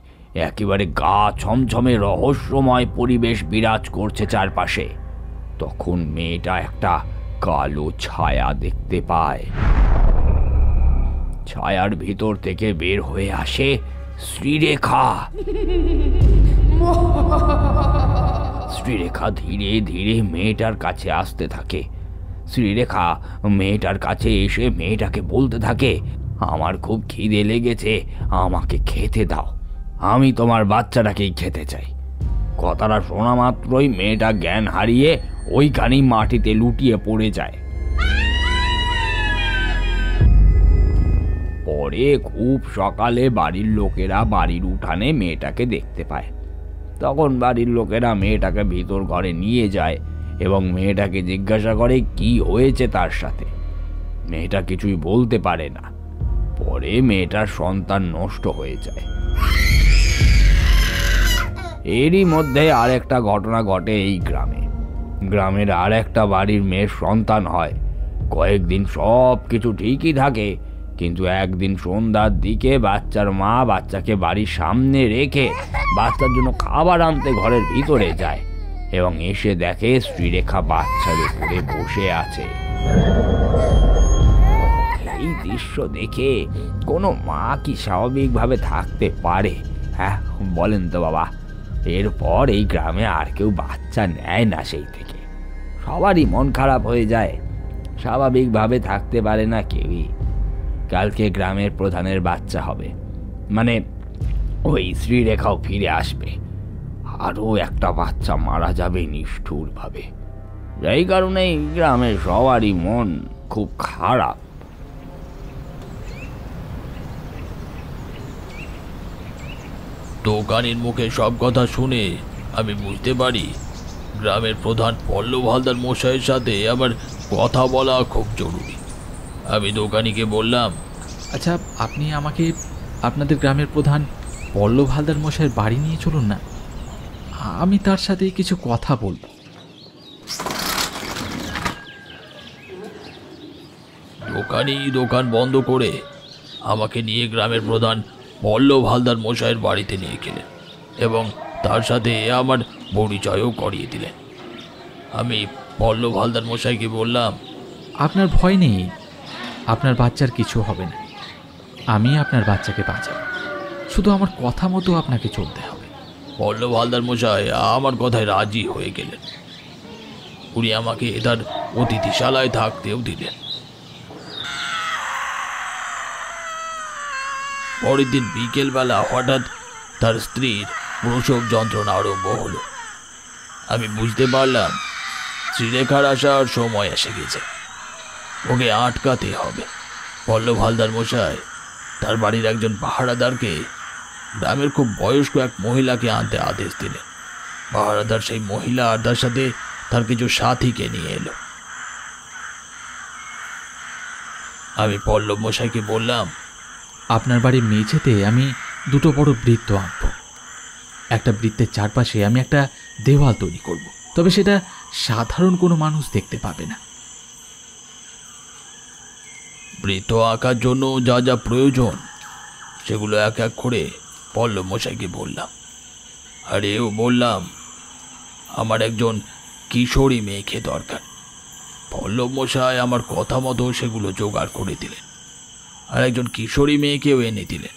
একেবারে গা ছমছমে রহস্যময় পরিবেশ বিরাজ করছে চারপাশে। তখন মেয়েটা একটা কালো ছায়া দেখতে পায়। ছায়ার ভিতর থেকে বের হয়ে আসে শ্রীরেখা। শ্রীরেখা ধীরে ধীরে মেয়েটার কাছে আসতে থাকে। শ্রীরেখা মেয়েটার কাছে এসে মেয়েটাকে বলতে থাকে, আমার খুব খিদে লেগেছে, আমাকে খেতে দাও, আমি তোমার বাচ্চাটাকেই খেতে চাই। কথাটা শোনা মাত্রই মেয়েটা জ্ঞান হারিয়ে ওইখানেই মাটিতে লুটিয়ে পড়ে যায়। পরে খুব সকালে বাড়ির লোকেরা বাড়ির উঠানে মেয়েটাকে দেখতে পায়। তখন বাড়ির লোকেরা মেয়েটাকে ভিতর ঘরে নিয়ে যায় এবং মেয়েটাকে জিজ্ঞাসা করে কি হয়েছে তার সাথে। মেয়েটা কিছুই বলতে পারে না। পরে মেয়েটার সন্তান নষ্ট হয়ে যায়। এরই মধ্যে আরেকটা ঘটনা ঘটে এই গ্রামে। গ্রামের আর একটা বাড়ির মেয়ের সন্তান হয়। কয়েকদিন সব কিছু ঠিকই থাকে, কিন্তু একদিন সন্ধ্যার দিকে বাচ্চার মা বাচ্চাকে বাড়ির সামনে রেখে বাচ্চার জন্য খাবার আনতে ঘরের ভিতরে যায় এবং এসে দেখে শ্রীরেখা বাচ্চার উপরে বসে আছে। এই দৃশ্য দেখে কোনো মা কি স্বাভাবিকভাবে থাকতে পারে? হ্যাঁ বলেন তো বাবা। এরপর এই গ্রামে আর কেউ বাচ্চা নেয় না। সেই থেকে সবারই মন খারাপ হয়ে যায়, স্বাভাবিকভাবে থাকতে পারে না কেউই। কালকে গ্রামের প্রধানের বাচ্চা হবে, মানে ওই শ্রীরেখাও ফিরে আসবে, আরও একটা বাচ্চা মারা যাবে নিষ্ঠুরভাবে। এই কারণেই গ্রামের সবারই মন খুব খারাপ। দোকানের মুখে সব কথা শুনে আমি বুঝতে পারি গ্রামের প্রধান পল্লব হালদার মশাইয়ের সাথে আমার কথা বলা খুব জরুরি। আমি দোকানিকে বললাম, আচ্ছা আপনি আমাকে আপনাদের গ্রামের প্রধান পল্লব হালদার মশাইয়ের বাড়ি নিয়ে চলুন না, আমি তার সাথে কিছু কথা বলব। দোকানি দোকান বন্ধ করে আমাকে নিয়ে গ্রামের প্রধান পল্লব হালদার মশাইয়ের বাড়িতে নিয়ে গেলেন এবং তার সাথে আমার পরিচয়ও করিয়ে দিলেন। আমি পল্লব হালদার মশাইকে বললাম, আপনার ভয় নেই, আপনার বাচ্চার কিছু হবে না, আমি আপনার বাচ্চাকে বাঁচাবো, শুধু আমার কথা মতো আপনাকে চলতে হবে। পল্লব হালদার মশাই আমার কথায় রাজি হয়ে গেলেন। উনি আমাকে তার অতিথিশালায় থাকতেও দিলেন। পরের দিন বিকেলবেলা হঠাৎ তার স্ত্রীর প্রসব যন্ত্রণা আরম্ভ হলো। আমি বুঝতে পারলাম শ্রীরেখার আসার সময় এসে গেছে, ওকে আটকাতে হবে। পল্লব হালদার মশাই তার বাড়ির একজন পাহারাদারকে গ্রামের খুব বয়স্ক এক মহিলাকে আনতে আদেশ দিলেন। পাহারাদার সেই মহিলা আর তার সাথে তার কিছু সাথীকে নিয়ে এলো। আমি পল্লব মশাইকে বললাম, আপনার বাড়ির মেঝেতে আমি দুটো বড় বৃত্ত আঁকব। একটা বৃত্তের চারপাশে আমি একটা দেওয়াল তৈরি করব, তবে সেটা সাধারণ কোনো মানুষ দেখতে পাবে না। বৃত্ত আঁকার জন্য যা যা প্রয়োজন সেগুলো এক এক করে পল্লব মশাইকে বললাম। আর এও বললাম আমার একজন কিশোরী মেয়েকে দরকার। পল্লব মশাই আমার কথা মতো সেগুলো জোগাড় করে দিলেন আর একজন কিশোরী মেয়েকেও এনে দিলেন।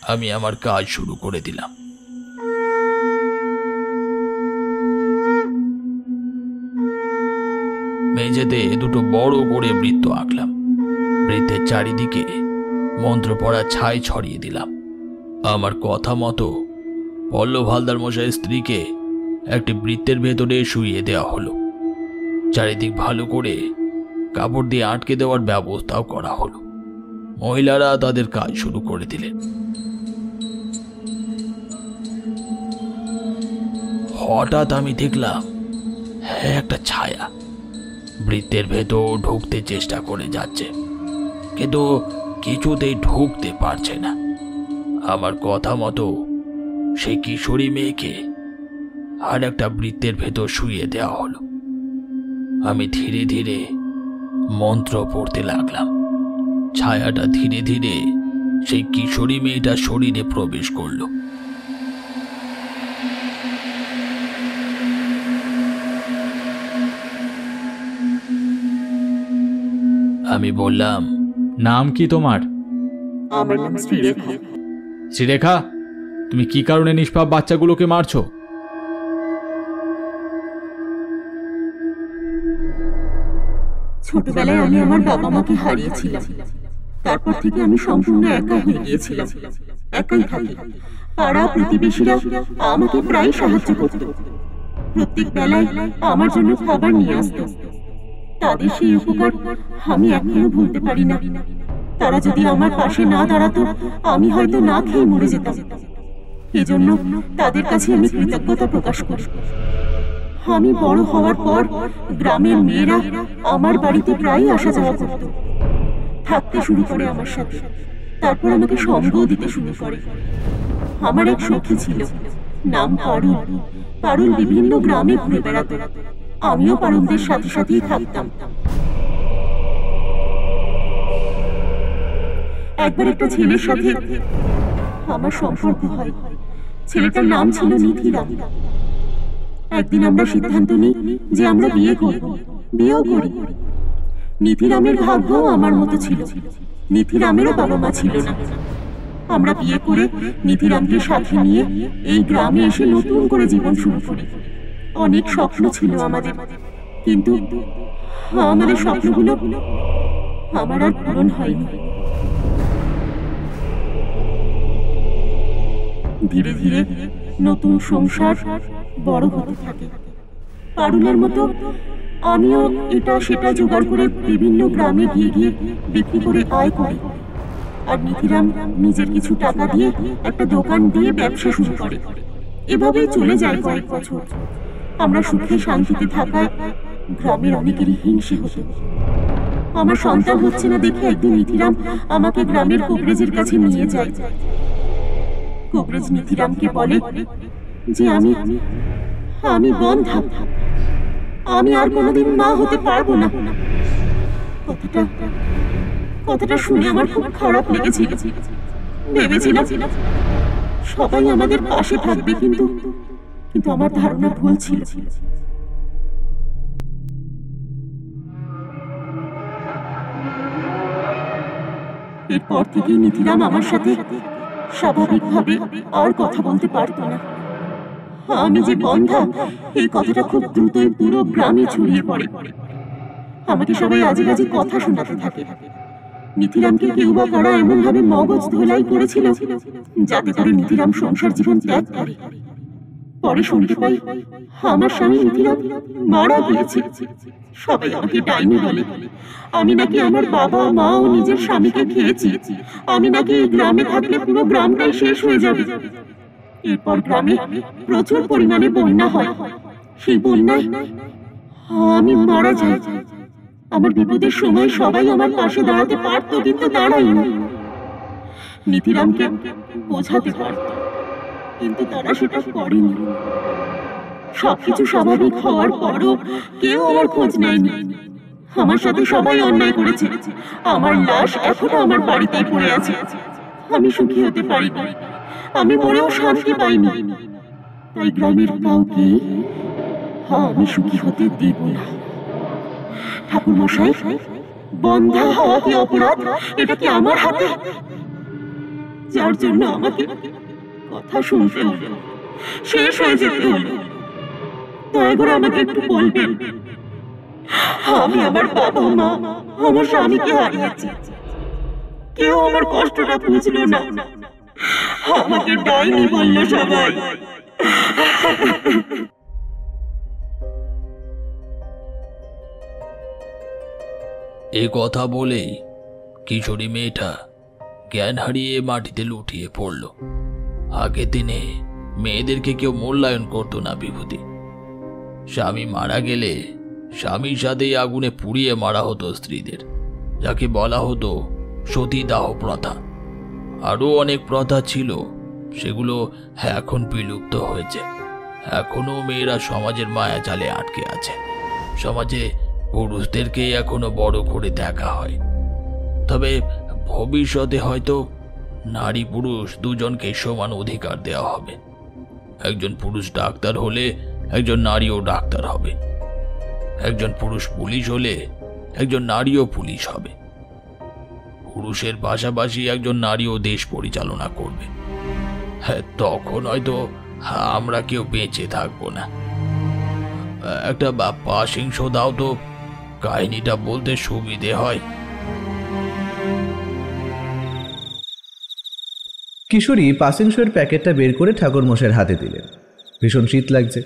আমি আমার কাজ শুরু করে দিলাম। মেঝেতে দুটো বড় করে বৃত্ত আঁকলাম। বৃত্তের চারিদিকে মন্ত্র পড়া ছাই ছড়িয়ে দিলাম। আমার কথা মতো পল্লব হালদার মশাইয়ের স্ত্রীকে একটি বৃত্তের ভেতরে শুইয়ে দেওয়া হলো। চারিদিক ভালো করে কাপড় দিয়ে আটকে দেওয়ার ব্যবস্থাও করা হলো। মহিলারা তাদের কাজ শুরু করে দিলেন। হঠাৎ আমি দেখলাম একটা ছায়া বৃত্তের ভেতর ঢুকতে চেষ্টা করে যাচ্ছে, কিন্তু কিছুতেই ঢুকতে পারছে না। আমার কথা মতো সেই কিশোরী মেয়েকে আর একটা বৃত্তের ভেতর শুইয়ে দেওয়া হলো। আমি ধীরে ধীরে মন্ত্র পড়তে লাগলাম। ছায়াটা ধীরে ধীরে সেই কিশোরী মেয়েটার শরীরে প্রবেশ করলো। আমি বললাম, নাম কি তোমার? আমার নাম শ্রীরেখা। শ্রীরেখা, তুমি কি কারণে নিষ্পাপ বাচ্চাগুলোকে মারছো? ছোটবেলায় আমি আমার বাবা মাকে হারিয়েছিলাম। তারপর থেকে আমি সম্পূর্ণ একা হয়ে গিয়েছিলাম। একাই থাকি। পাড়া প্রতিবেশীরা আমাকে প্রায় সাহায্য করত। প্রত্যেক বেলায় আমার জন্য খাবার নিয়ে আসতো। তাদের সেই উপকার আমি এখনো ভুলতে পারি না। তারা যদি আমার পাশে না দাঁড়াতো, আমি হয়তো না খেয়ে মরে যেতাম। এজন্য তাদের কাছে আমি কৃতজ্ঞতা প্রকাশ করি। আমি বড় হওয়ার পর গ্রামের মেয়েরা আমার বাড়িতে প্রায় আসা যাওয়া করত, থাকতে শুরু করে আমার সাথে। তারপর আমাকে সঙ্গও দিতে শুরু করে। আমার এক সখী ছিল, নাম পারুল। পারুল বিভিন্ন গ্রামে ঘুরে বেড়াতো। আমিও পারুলদের সাথে সাথেই থাকতাম। একবার একটা ছেলের সাথে আমার সম্পর্ক হয়। ছেলেটার নাম ছিল নিধিরাম। একদিন আমরা সিদ্ধান্ত নিই যে আমরা বিয়ে করব। বিয়েও করি। নিধিরামের ভাগ্য আমার মতো ছিল। নিধিরামেরও বাবা মা ছিল না। আমরা বিয়ে করে নিধিরামকে সাথে নিয়ে এই গ্রামে এসে নতুন করে জীবন শুরু করি। অনেক স্বপ্ন ছিল আমাদের, কিন্তু আমাদের স্বপ্নগুলো আমার আর পূরণ হয়নি। ধীরে ধীরে নতুন সংসার বড় হতে থাকে। পারুলের মতো আমিও এটা সেটা জোগাড় করে বিভিন্ন গ্রামে গিয়ে গিয়ে বিক্রি করে আয় করি। আর নিধিরাম নিজের কিছু টাকা দিয়ে একটা দোকান দিয়ে ব্যবসা শুরু করে। এভাবেই চলে যায় কয়েক বছর। আমরা সুখে শান্তিতে থাকায় গ্রামের অনেকেরই হিংসে হতো। আমার সন্তান হচ্ছে না দেখে একদিন নিধিরাম আমাকে গ্রামের কবিরাজের কাছে নিয়ে যায়। কবিরাজ নিধিরামকে বলে যে আমি বন্ধা, আমি আর কোনোদিন মা হতে পারবো না। কথাটা শুনে আমার খুব খারাপ লেগেছিল। ভেবেছিলাম সবাই আমাদের পাশে থাকবে, কিন্তু আমার ধারণা ভুল ছিল। এরপর থেকেই নিধিরাম আমার সাথে স্বাভাবিকভাবে আর কথা বলতে পারতো না। আমি যে বন্ধা, এই কথাটা খুব দ্রুতই পুরো গ্রামে ছড়িয়ে পড়ে। আমাকে সবাই আজে বাজে কথা শোনাতে থাকে। নিধিরামকে কেউ বা কারা এমন ভাবে মগজ ধোলাই করেছিল যাতে করে নিধিরাম সংসার জীবন ত্যাগ করে। পরে শুনতে পাই আমার স্বামী নিধিরাম মারা গিয়েছে। সবাই আমাকে ডাইনি বলে। আমি নাকি আমার বাবা মা ও নিজের স্বামীকে খেয়েছি। আমি নাকি এই গ্রামে থাকলে পুরো গ্রামটাই শেষ হয়ে যাবে। এরপর গ্রামে প্রচুর পরিমাণে বন্যা হয়। সেই বন্যায় আমি মারা যাই। আমার বিপদের সময় সবাই আমার পাশে দাঁড়াতে পারতো, কিন্তু দাঁড়ায়নি। নিধিরামকে বোঝাতে পারত, কিন্তু তারা সেটা করেনি। সবকিছু স্বাভাবিক হওয়ার পরও কেউ আমার খোঁজ নেয়নি। আমার সাথে সবাই অন্যায় করেছে। আমার লাশ এখনো আমার বাড়িতেই পড়ে আছে। আমি সুখী হতে পারিনি। আমি মরেও শান্তি পাইনি। তাই গ্রামের কাউকে আমি সুখী হতে দেব না। ঠাকুর মশাই, বন্ধা হওয়া কি অপরাধ? এটা কি আমার হাতে? যার জন্য আমাকে কথা শুনতে হলো, শেষ হয়ে যেতে হলো, দয়া করে আমাকে একটু বলবেন। আমি আমার বাবা মা, আমার স্বামীকে হারিয়েছি। কেউ আমার কষ্টটা বুঝলো না। আমাকে ডাইনি বললো সবাই। এ কথা বলেই কিশোরী মেয়েটা জ্ঞান হারিয়ে মাটিতে লুটিয়ে পড়ল। আগের দিনে মেয়েদেরকে কেউ মূল্যায়ন করতো না বিভূতি। স্বামী মারা গেলে স্বামীর সাথেই আগুনে পুড়িয়ে মারা হতো স্ত্রীদের, যাকে বলা হতো সতীদাহ প্রথা। আরও অনেক প্রথা ছিল, সেগুলো এখন বিলুপ্ত হয়েছে। এখনো মেয়েরা সমাজের মায়াজালে আটকে আছে। সমাজে পুরুষদেরকে এখনো বড় করে দেখা হয়। তবে ভবিষ্যতে হয়তো নারী পুরুষ দুজনকে সমান অধিকার দেওয়া হবে। একজন পুরুষ ডাক্তার হলে একজন নারীও ডাক্তার হবে। একজন পুরুষ পুলিশ হলে একজন নারীও পুলিশ হবে। পুরুষের পাশাপাশি একজন নারীও দেশ পরিচালনা করবে। হ্যাঁ, তখন হয়তো আমরা কেউ বেঁচে থাকবো না। একটা পাসিং শো দাও তো, কাহিনীটা বলতে সুবিধে হয়। কিশোরী পাসিং শোয়ের প্যাকেটটা বের করে ঠাকুরমশাইয়ের হাতে দিলেন। ভীষণ শীত লাগছে।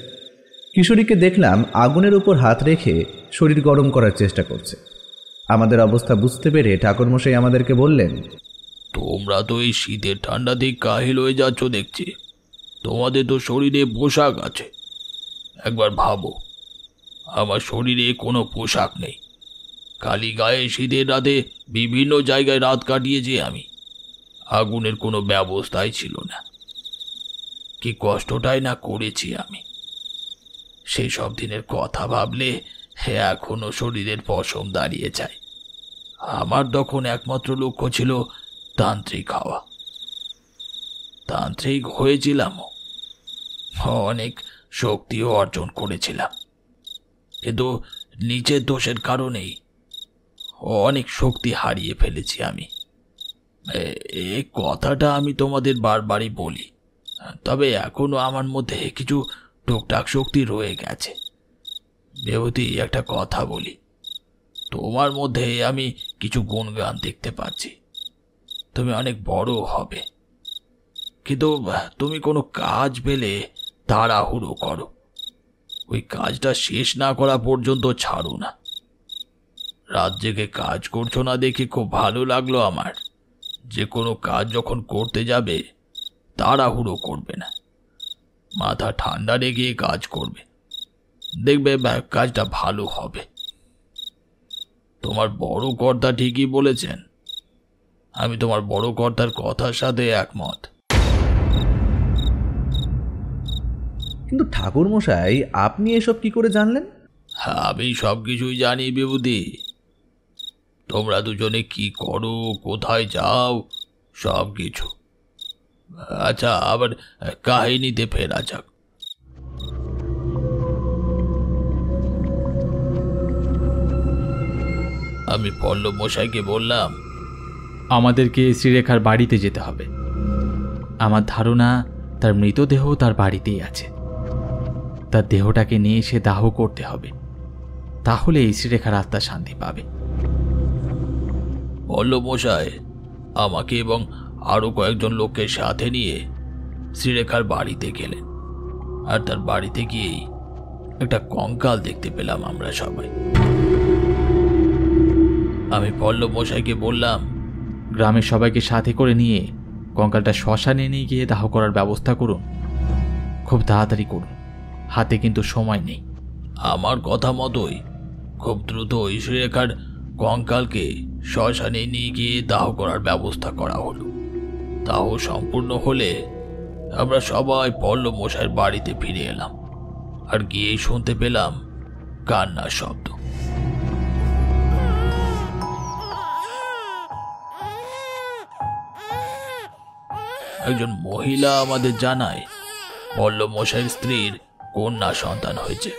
কিশোরীকে দেখলাম আগুনের উপর হাত রেখে শরীর গরম করার চেষ্টা করছে। আমাদের অবস্থা বুঝতে পেরে ঠাকুরমশাই আমাদেরকে বললেন, তোমরা তো এই শীতের ঠান্ডাতেই কাহিল হয়ে যাচ্ছ দেখছি। তোমাদের তো শরীরে পোশাক আছে। একবার ভাবো, আমার শরীরে কোনো পোশাক নেই। খালি গায়ে শীতের রাতে বিভিন্ন জায়গায় রাত কাটিয়েছি আমি। আগুনের কোনো ব্যবস্থাই ছিল না। কি কষ্টটাই না করেছি আমি। সেই সব দিনের কথা ভাবলে এখনো শরীরের পশম দাঁড়িয়ে যায়। আমার তখন একমাত্র লক্ষ্য ছিল তান্ত্রিক হওয়া। তান্ত্রিক হয়েছিলাম, অনেক শক্তিও অর্জন করেছিলাম, কিন্তু নিজের দোষের কারণেই অনেক শক্তি হারিয়ে ফেলেছি আমি। এই কথাটা আমি তোমাদের বারবারই বলি, তবে এখনো আমার মধ্যে কিছু টুকটাক শক্তি রয়ে গেছে। বিভূতি, একটা কথা বলি, তোমার মধ্যে আমি কিছু গুণগান দেখতে পাচ্ছি। তুমি অনেক বড় হবে, কিন্তু তুমি কোনো কাজ পেলে তাড়াহুড়ো করো। ওই কাজটা শেষ না করা পর্যন্ত ছাড়ো না। রাত জেগে কাজ করছো না দেখে খুব ভালো লাগলো আমার। যে কোনো কাজ যখন করতে যাবে তাড়াহুড়ো করবে না, মাথা ঠান্ডা রেখে কাজ করবে, দেখবে কাজটা ভালো হবে। তোমার বড় কর্তা ঠিকই বলেছেন। আমি তোমার বড় কর্তার কথার সাথে একমত। কিন্তু ঠাকুরমশাই, আপনি এসব কি করে জানলেন? আমি সব কিছুই জানি বিভূতি। তোমরা দুজনে কি করো, কোথায় যাও, সব কিছু। আচ্ছা, আবার কাহিনীতে ফেরা যাক। আমি পল্লব মশাইকে বললাম, আমাদেরকে শ্রীরেখার বাড়িতে যেতে হবে। আমার ধারণা তার মৃতদেহ তার বাড়িতেই আছে। তার দেহটাকে নিয়ে এসে দাহ করতে হবে, তাহলে এই শ্রীরেখার আত্মা শান্তি পাবে। পল্লব মশাই আমাকে এবং আরো কয়েকজন লোককে সাথে নিয়ে শ্রীরেখার বাড়িতে গেলেন। আর তার বাড়িতে গিয়েই একটা কঙ্কাল দেখতে পেলাম আমরা সবাই। আমি পল্লব মশাইকে বললাম, গ্রামের সবাইকে সাথে করে নিয়ে কঙ্কালটা শ্মশানে নিয়ে গিয়ে দাহ করার ব্যবস্থা করুন, খুব তাড়াতাড়ি করুন, হাতে কিন্তু সময় নেই। আমার কথা মতোই খুব দ্রুত শ্রীরেখার কঙ্কালকে শ্মশানে নিয়ে গিয়ে দাহ করার ব্যবস্থা করা হলো। দাহ সম্পূর্ণ হলে আমরা সবাই পল্লব মশাইয়ের বাড়িতে ফিরে এলাম। আর গিয়েই শুনতে পেলাম কান্নার শব্দ। একজন মহিলা আমাদের জানায় পল্লব মশাইয়ের স্ত্রীর কন্যা সন্তান হয়েছে।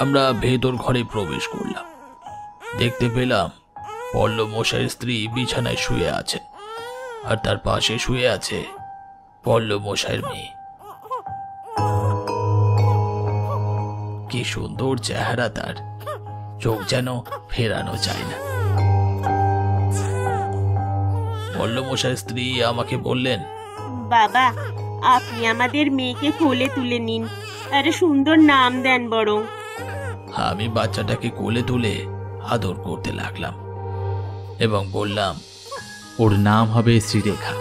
আমরা ভেতর ঘরে প্রবেশ করলাম। দেখতে পেলাম পল্লব মশাইয়ের স্ত্রী বিছানায় শুয়ে আছেন, আর তার পাশে শুয়ে আছে পল্লব মশাইয়ের মেয়ে। কি সুন্দর চেহারা তার, চোখ যেন ফেরানো যায় না। পল্লব মশাইয়ের স্ত্রী আমাকে বললেন, বাবা, আপনি আমাদের মেয়েকে কোলে তুলে নিন, আর সুন্দর নাম দেন বরং। আমি বাচ্চাটাকে কোলে তুলে আদর করতে লাগলাম এবং বললাম, ওর নাম হবে শ্রীরেখা।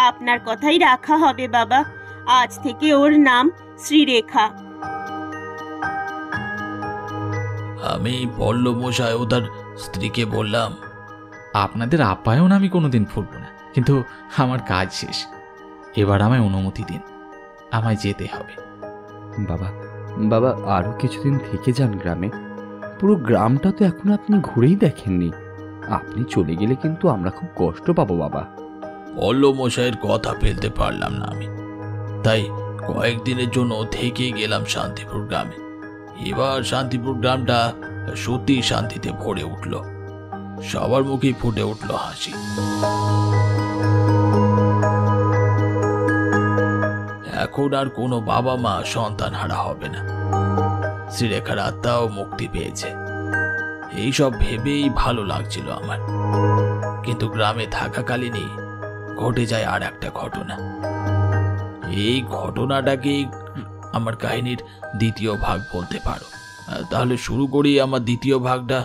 আপনার কথাই রাখা হবে বাবা, আজ থেকে ওর নাম শ্রীরেখা। আমি পল্লব মশাই ও তার স্ত্রীকে বললাম, আপনাদের আপ্যায়ন আমি কোনোদিন ভুলব না, কিন্তু আমার কাজ শেষ। এবার আমায় অনুমতি দিন, আমায় যেতে হবে। বাবা, বাবা, আরও কিছুদিন থেকে যান গ্রামে। পুরো গ্রামটা তো এখন আপনি ঘুরেই দেখেননি। আপনি চলে গেলে কিন্তু আমরা খুব কষ্ট পাবো বাবা। পল্লব মশাইয়ের কথা ফেলতে পারলাম না আমি, তাই কয়েকদিনের জন্য থেকে গেলাম শান্তিপুর গ্রামে। এবার শান্তিপুর গ্রামটা সত্যি শান্তিতে ভরে উঠল। সবার মুখেই ফুটে উঠল হাসি। এখন আর কোনো বাবা মা সন্তান হারা হবে না। শ্রীরেখার আত্মাও মুক্তি পেয়েছে। এইসব ভেবেই ভালো লাগছিল আমার। কিন্তু গ্রামে থাকাকালীনই ঘটে যায় আর একটা ঘটনা। এই ঘটনাটাকেই আমার কাহিনীর দ্বিতীয় ভাগ বলতে পারো। তাহলে শুরু করি আমার দ্বিতীয় ভাগটা।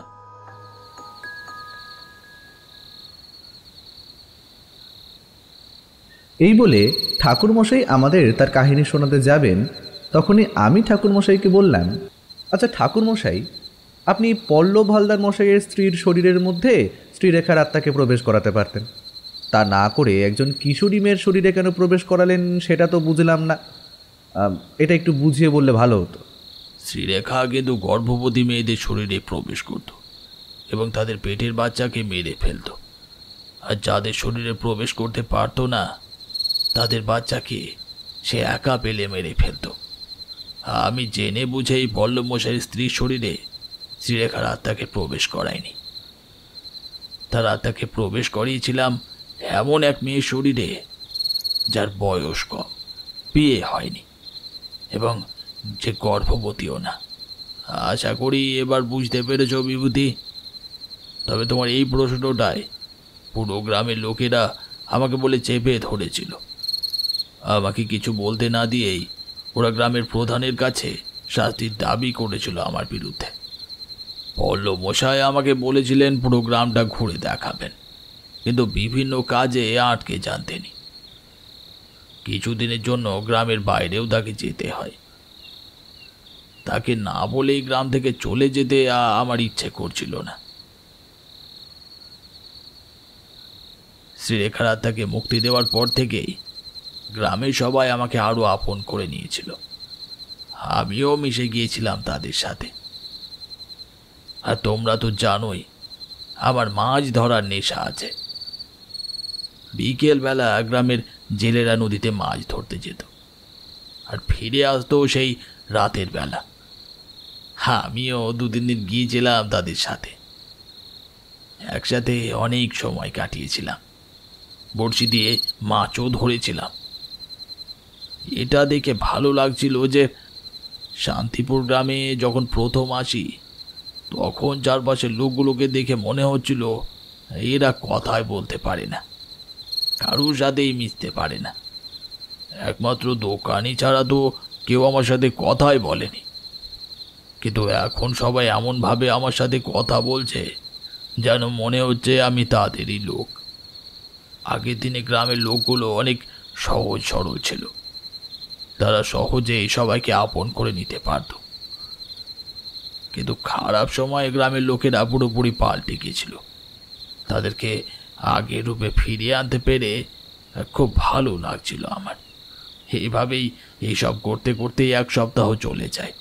এই বলে ঠাকুরমশাই আমাদের তার কাহিনী শোনাতে যাবেন। তখনই আমি ঠাকুরমশাইকে বললাম, আচ্ছা ঠাকুরমশাই, আপনি পল্লব হালদার মশাইয়ের স্ত্রীর শরীরের মধ্যে শ্রীরেখার আত্মাকে প্রবেশ করাতে পারতেন। তা না করে একজন কিশোরী মেয়ের শরীরে কেন প্রবেশ করালেন সেটা তো বুঝলাম না। এটা একটু বুঝিয়ে বললে ভালো হতো। শ্রীরেখা কিন্তু গর্ভবতী মেয়েদের শরীরে প্রবেশ করত এবং তাদের পেটের বাচ্চাকে মেরে ফেলত। আর যাদের শরীরে প্রবেশ করতে পারত না, তাদের বাচ্চাকে সে একা পেলে মেরে ফেলত। আমি জেনে বুঝেই পল্লব মশাইয়ের স্ত্রীর শরীরে শ্রীরেখার আত্মাকে প্রবেশ করাইনি। তার আত্মাকে প্রবেশ করিয়েছিলাম এমন এক মেয়ের শরীরে যার বয়স কম, বিয়ে হয়নি এবং যে গর্ভবতীও না। আশা করি এবার বুঝতে পেরেছ বিভূতি। তবে তোমার এই প্রশ্নটায় পুরো গ্রামের লোকেরা আমাকে বলে চেপে ধরেছিল। আমাকে কিছু বলতে না দিয়েই ওরা গ্রামের প্রধানের কাছে শাস্তির দাবি করেছিল আমার বিরুদ্ধে। পল্লব মশাই আমাকে বলেছিলেন পুরো গ্রামটা ঘুরে দেখাবেন, কিন্তু বিভিন্ন কাজে আটকে যান তিনি। কিছুদিনের জন্য গ্রামের বাইরেও তাকে যেতে হয়। তাকে না বলেই গ্রাম থেকে চলে যেতে আমার ইচ্ছে করছিল না। শ্রীরেখার আত্মাকে মুক্তি দেওয়ার পর থেকেই গ্রামের সবাই আমাকে আরো আপন করে নিয়েছিল। আমিও মিশে গিয়েছিলাম তাদের সাথে। আর তোমরা তো জানোই আমার মাছ ধরার নেশা আছে। বিকেলবেলা গ্রামের জেলেরা নদীতে মাছ ধরতে যেত আর ফিরে আসতো সেই রাতের বেলা। আমিও 2-3 দিন গিয়েছিলাম তাদের সাথে। একসাথে অনেক সময় কাটিয়েছিলাম, বড়শি দিয়ে মাছও ধরেছিলাম। এটা দেখে ভালো লাগছিল যে শান্তিপুর গ্রামে যখন প্রথম আসি তখন চারপাশের লোকগুলোকে দেখে মনে হচ্ছিল এরা কথাই বলতে পারে না, কারোর সাথেই মিশতে পারে না। একমাত্র দোকানি ছাড়া তো কেউ আমার সাথে কথাই বলেনি। কিন্তু এখন সবাই এমনভাবে আমার সাথে কথা বলছে যেন মনে হচ্ছে আমি তাদেরই লোক। আগের দিনে গ্রামের লোকগুলো অনেক সহজ সরল ছিল। তারা সহজেই সবাইকে আপন করে নিতে পারত। কিন্তু খারাপ সময়ে গ্রামের লোকেরা পুরোপুরি পাল্টে গিয়েছিল। তাদেরকে আগের রূপে ফিরিয়ে আনতে পেরে খুব ভালো লাগছিল আমার। এইভাবেই এইসব করতে করতে 1 সপ্তাহ চলে যায়।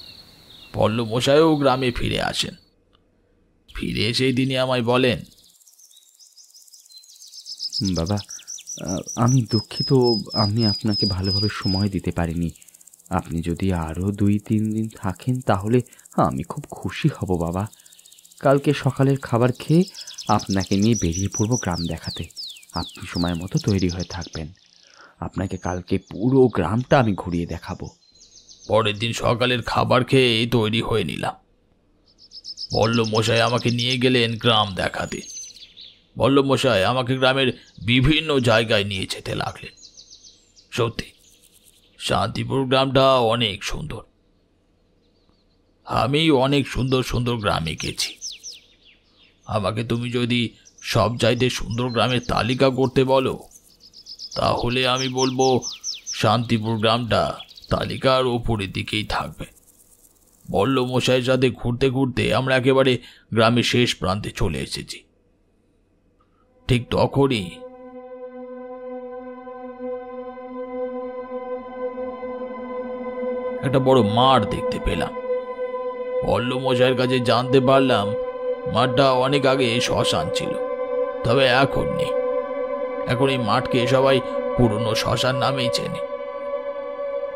পল্লব মশাইও গ্রামে ফিরে আসেন। ফিরে সেই দিনই আমায় বলেন, বাবা, আমি দুঃখিত আমি আপনাকে ভালোভাবে সময় দিতে পারিনি। আপনি যদি আরও 2-3 দিন থাকেন তাহলে আমি খুব খুশি হব বাবা। কালকে সকালের খাবার খেয়ে আপনাকে নিয়ে বেরিয়ে পড়ব গ্রাম দেখাতে। আপনি সময় মতো তৈরি হয়ে থাকবেন। আপনাকে কালকে পুরো গ্রামটা আমি ঘুরিয়ে দেখাবো। পরের দিন সকালের খাবার খেয়ে তৈরি হয়ে নিলাম। পল্লব মশাই আমাকে নিয়ে গেলেন গ্রাম দেখাতে। পল্লব মশাই আমাকে গ্রামের বিভিন্ন জায়গায় নিয়ে যেতে লাগলেন। সত্যি শান্তিপুর গ্রামটা অনেক সুন্দর। আমি অনেক সুন্দর সুন্দর গ্রামে গেছি। আমাকে তুমি যদি সব চাইতে সুন্দর গ্রামের তালিকা করতে বলো তাহলে আমি বলবো শান্তিপুর গ্রামটা তালিকার ওপরের দিকেই থাকবে। পল্লব মশাইয়ের সাথে ঘুরতে ঘুরতে আমরা একেবারে গ্রামের শেষ প্রান্তে চলে এসেছি। ঠিক তখনই একটা বড় মাঠ দেখতে পেলাম। পল্লব মশাইয়ের কাছে জানতে পারলাম মাঠটা অনেক আগে শ্মশান ছিল, তবে এখন নেই। এখন এই মাঠকে সবাই পুরনো শ্মশান নামেই চেনে।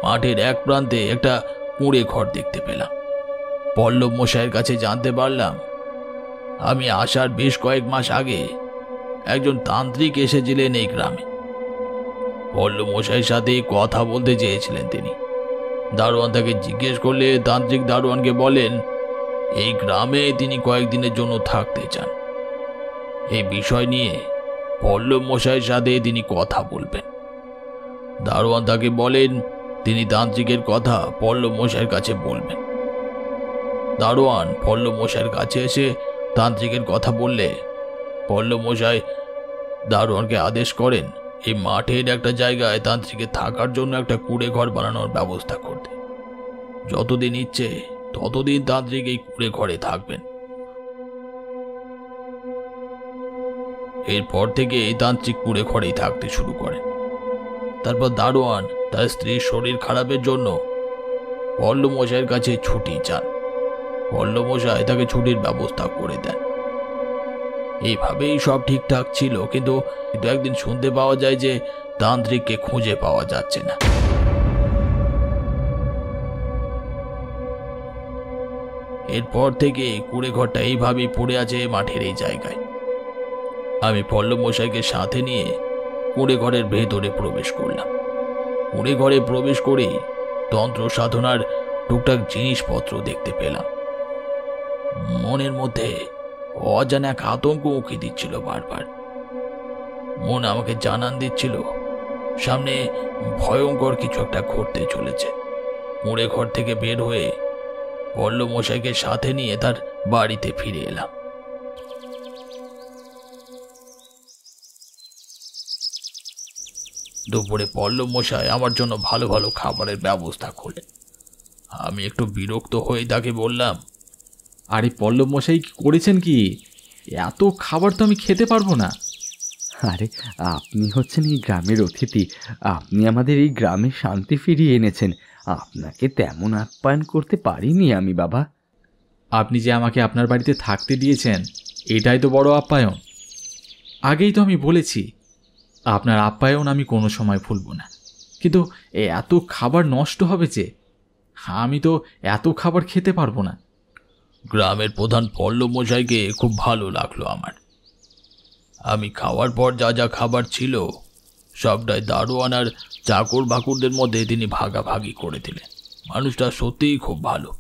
মাঠের এক প্রান্তে একটা কুঁড়ে ঘর দেখতে পেলাম। পল্লব মশাইয়ের কাছে জানতে পারলাম আমি আসার বেশ কয়েক মাস আগে একজন তান্ত্রিক এসেছিলেন এই গ্রামে। পল্লব মশাইয়ের সাথে কথা বলতে চেয়েছিলেন তিনি। দারোয়ান তাকে জিজ্ঞেস করলে তান্ত্রিক দারোয়ানকে বলেন এই গ্রামে তিনি কয়েকদিনের জন্য থাকতে চান। এই বিষয় নিয়ে পল্লব মশাইয়ের সাথে তিনি কথা বলবেন। দারোয়ান তাকে বলেন তিনি তান্ত্রিকের কথা পল্লব মশাইয়ের কাছে বলবেন। দারোয়ান পল্লব মশাইয়ের কাছে এসে তান্ত্রিকের কথা বললে পল্লব মশাই দারোয়ানকে আদেশ করেন এই মাঠের একটা জায়গায় তান্ত্রিকের থাকার জন্য একটা কুঁড়ে ঘর বানানোর ব্যবস্থা করতে। যতদিন ইচ্ছে ততদিন তান্ত্রিক এই কুঁড়ে ঘরে থাকবেন। এরপর থেকে এই তান্ত্রিক কুঁড়ে ঘরেই থাকতে শুরু করেন। তারপর দারোয়ান তার স্ত্রীর শরীর খারাপের জন্য পল্লব মশাইয়ের কাছে ছুটি চান। পল্লব মশাই তাকে ছুটির ব্যবস্থা করে দেন। এইভাবেই সব ঠিকঠাক ছিল, কিন্তু একদিন শুনতে পাওয়া যায় যে তান্ত্রিককে খুঁজে পাওয়া যাচ্ছে না। এরপর থেকে কুঁড়ে ঘরটা এইভাবেই পড়ে আছে মাঠের এই জায়গায়। আমি পল্লব মশাইকে সাথে নিয়ে কুঁড়ে ঘরের ভেতরে প্রবেশ করলাম। কুঁড়ে ঘরে প্রবেশ করেই তন্ত্র সাধনার টুকটাক জিনিসপত্র দেখতে পেলাম। মনের মধ্যে অজানা এক আতঙ্ক উঁকি দিচ্ছিল বারবার। মন আমাকে জানান দিচ্ছিল সামনে ভয়ঙ্কর কিছু একটা ঘটতে চলেছে। কুঁড়ে ঘর থেকে বের হয়ে পল্লব মশাইকে সাথে নিয়ে তার বাড়িতে ফিরে এলাম। দুপুরে পল্লব মশাই আমার জন্য ভালো ভালো খাবারের ব্যবস্থা করলেন। আমি একটু বিরক্ত হয়ে তাকে বললাম, আরে পল্লব মশাই কি করেছেন কি? এত খাবার তো আমি খেতে পারবো না। আরে আপনি হচ্ছেন এই গ্রামের অতিথি, আপনি আমাদের এই গ্রামে শান্তি ফিরিয়ে এনেছেন, আপনাকে তেমন আপ্যায়ন করতে পারিনি আমি বাবা। আপনি যে আমাকে আপনার বাড়িতে থাকতে দিয়েছেন এটাই তো বড় আপ্যায়ন। আগেই তো আমি বলেছি আপনার আপ্যায়ন আমি কোনো সময় ভুলব না, কিন্তু এত খাবার নষ্ট হবে যে, আমি তো এত খাবার খেতে পারবো না। গ্রামের প্রধান পল্লব মশাইকে খুব ভালো লাগলো আমার। আমি খাওয়ার পর যা যা খাবার ছিল সবটাই দারোয়ান আর চাকর বাকুরদের মধ্যে তিনি ভাগাভাগি করে দিলেন। মানুষটা সত্যিই খুব ভালো।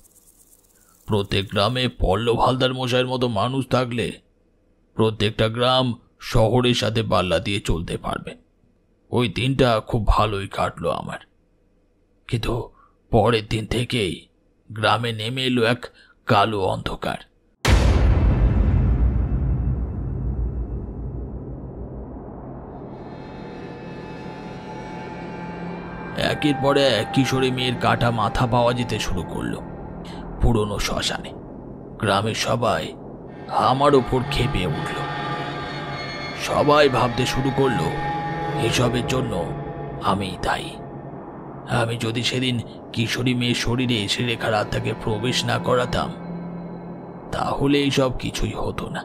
প্রত্যেক গ্রামে পল্লব হালদার মশাইয়ের মতো মানুষ থাকলে প্রত্যেকটা গ্রাম শহরের সাথে পাল্লা দিয়ে চলতে পারবে। ওই দিনটা খুব ভালোই কাটলো আমার। কিন্তু পরের দিন থেকেই গ্রামে নেমে এলো এক কালো অন্ধকার। একের পরে এক কিশোরী মেয়ের কাটা মাথা পাওয়া যেতে শুরু করলো পুরনো শ্মশানে। গ্রামের সবাই আমার ওপর ক্ষেপে উঠল। সবাই ভাবতে শুরু করলো এসবের জন্য আমিই দায়ী। আমি যদি সেদিন কিশোরী মেয়ের শরীরে শ্রীরেখার আত্মাকে প্রবেশ না করাতাম তাহলে এইসব কিছুই হতো না।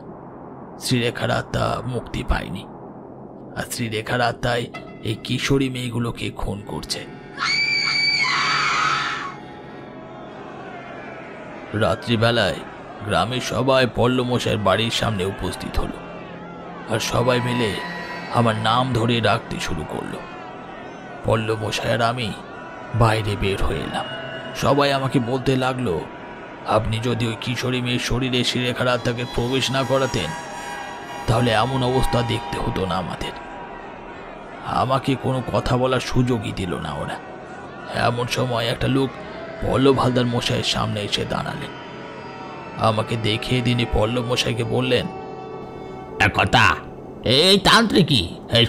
শ্রীরেখার আত্মা মুক্তি পায়নি, আর শ্রীরেখার আত্মায় এই কিশোরী মেয়েগুলোকে খুন করছে। রাত্রিবেলায় গ্রামের সবাই পল্লব মশাইয়ের বাড়ির সামনে উপস্থিত হলো, আর সবাই মিলে আমার নাম ধরে ডাকতে শুরু করলো। পল্লব মশাই আর আমি বাইরে বের হয়ে এলাম। সবাই আমাকে বলতে লাগলো, আপনি যদি ওই কিশোরী মেয়ের শরীরে শ্রীরেখার আত্মাকে প্রবেশ না করাতেন তাহলে এমন অবস্থা দেখতে হতো না আমাদের। আমাকে কোনো কথা বলার সুযোগই দিল না ওরা। এমন সময় একটা লোক পল্লব হালদার মশাইয়ের সামনে এসে দাঁড়ালেন। আমাকে দেখে তিনি পল্লব মশাইকে বললেন, এক কথা, এই তান্ত্রিকই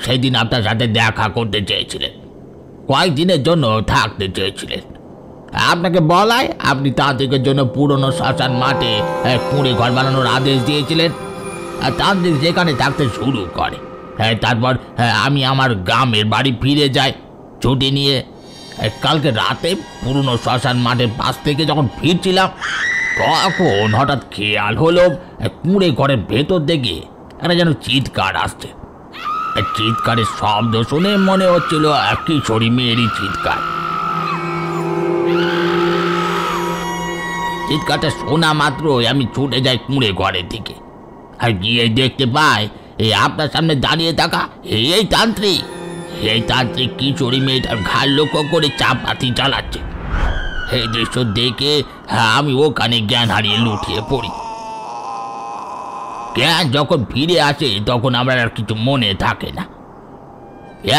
সেদিন আপনার সাথে দেখা করতে চেয়েছিলেন, কয়েকদিনের জন্য থাকতে চেয়েছিলেন। আপনাকে বলায় আপনি তান্ত্রিকের জন্য পুরনো শ্মশান মাঠে কুঁড়ে ঘর বানানোর আদেশ দিয়েছিলেন। আর তান্ত্রিক যেখানে থাকতে শুরু করে, তারপর আমি আমার গ্রামের বাড়ি ফিরে যাই ছুটি নিয়ে। কালকে রাতে পুরনো শ্মশান মাঠের পাশ থেকে যখন ফিরছিলাম তখন হঠাৎ খেয়াল হলো কুঁড়ে ঘরের ভেতর থেকে একটা যেন চিৎকার আসছে। চিৎকারের শব্দ শুনে মনে হচ্ছিল কিশোরী মেয়েরই চিৎকার। চিৎকারটা শোনা মাত্রই আমি ছুটে যাই কুঁড়ে ঘরের দিকে, আর গিয়ে দেখতে পাই এই আপনার সামনে দাঁড়িয়ে থাকা এই তান্ত্রিক কিশোরী মেয়েটার ঘাড় লক্ষ্য করে চাপাতি চালাচ্ছে। এই দৃশ্য দেখে আমি ওখানে জ্ঞান হারিয়ে লুটিয়ে পড়ি। জ্ঞান যখন ফিরে আসে তখন আমার আর কিছু মনে থাকে না।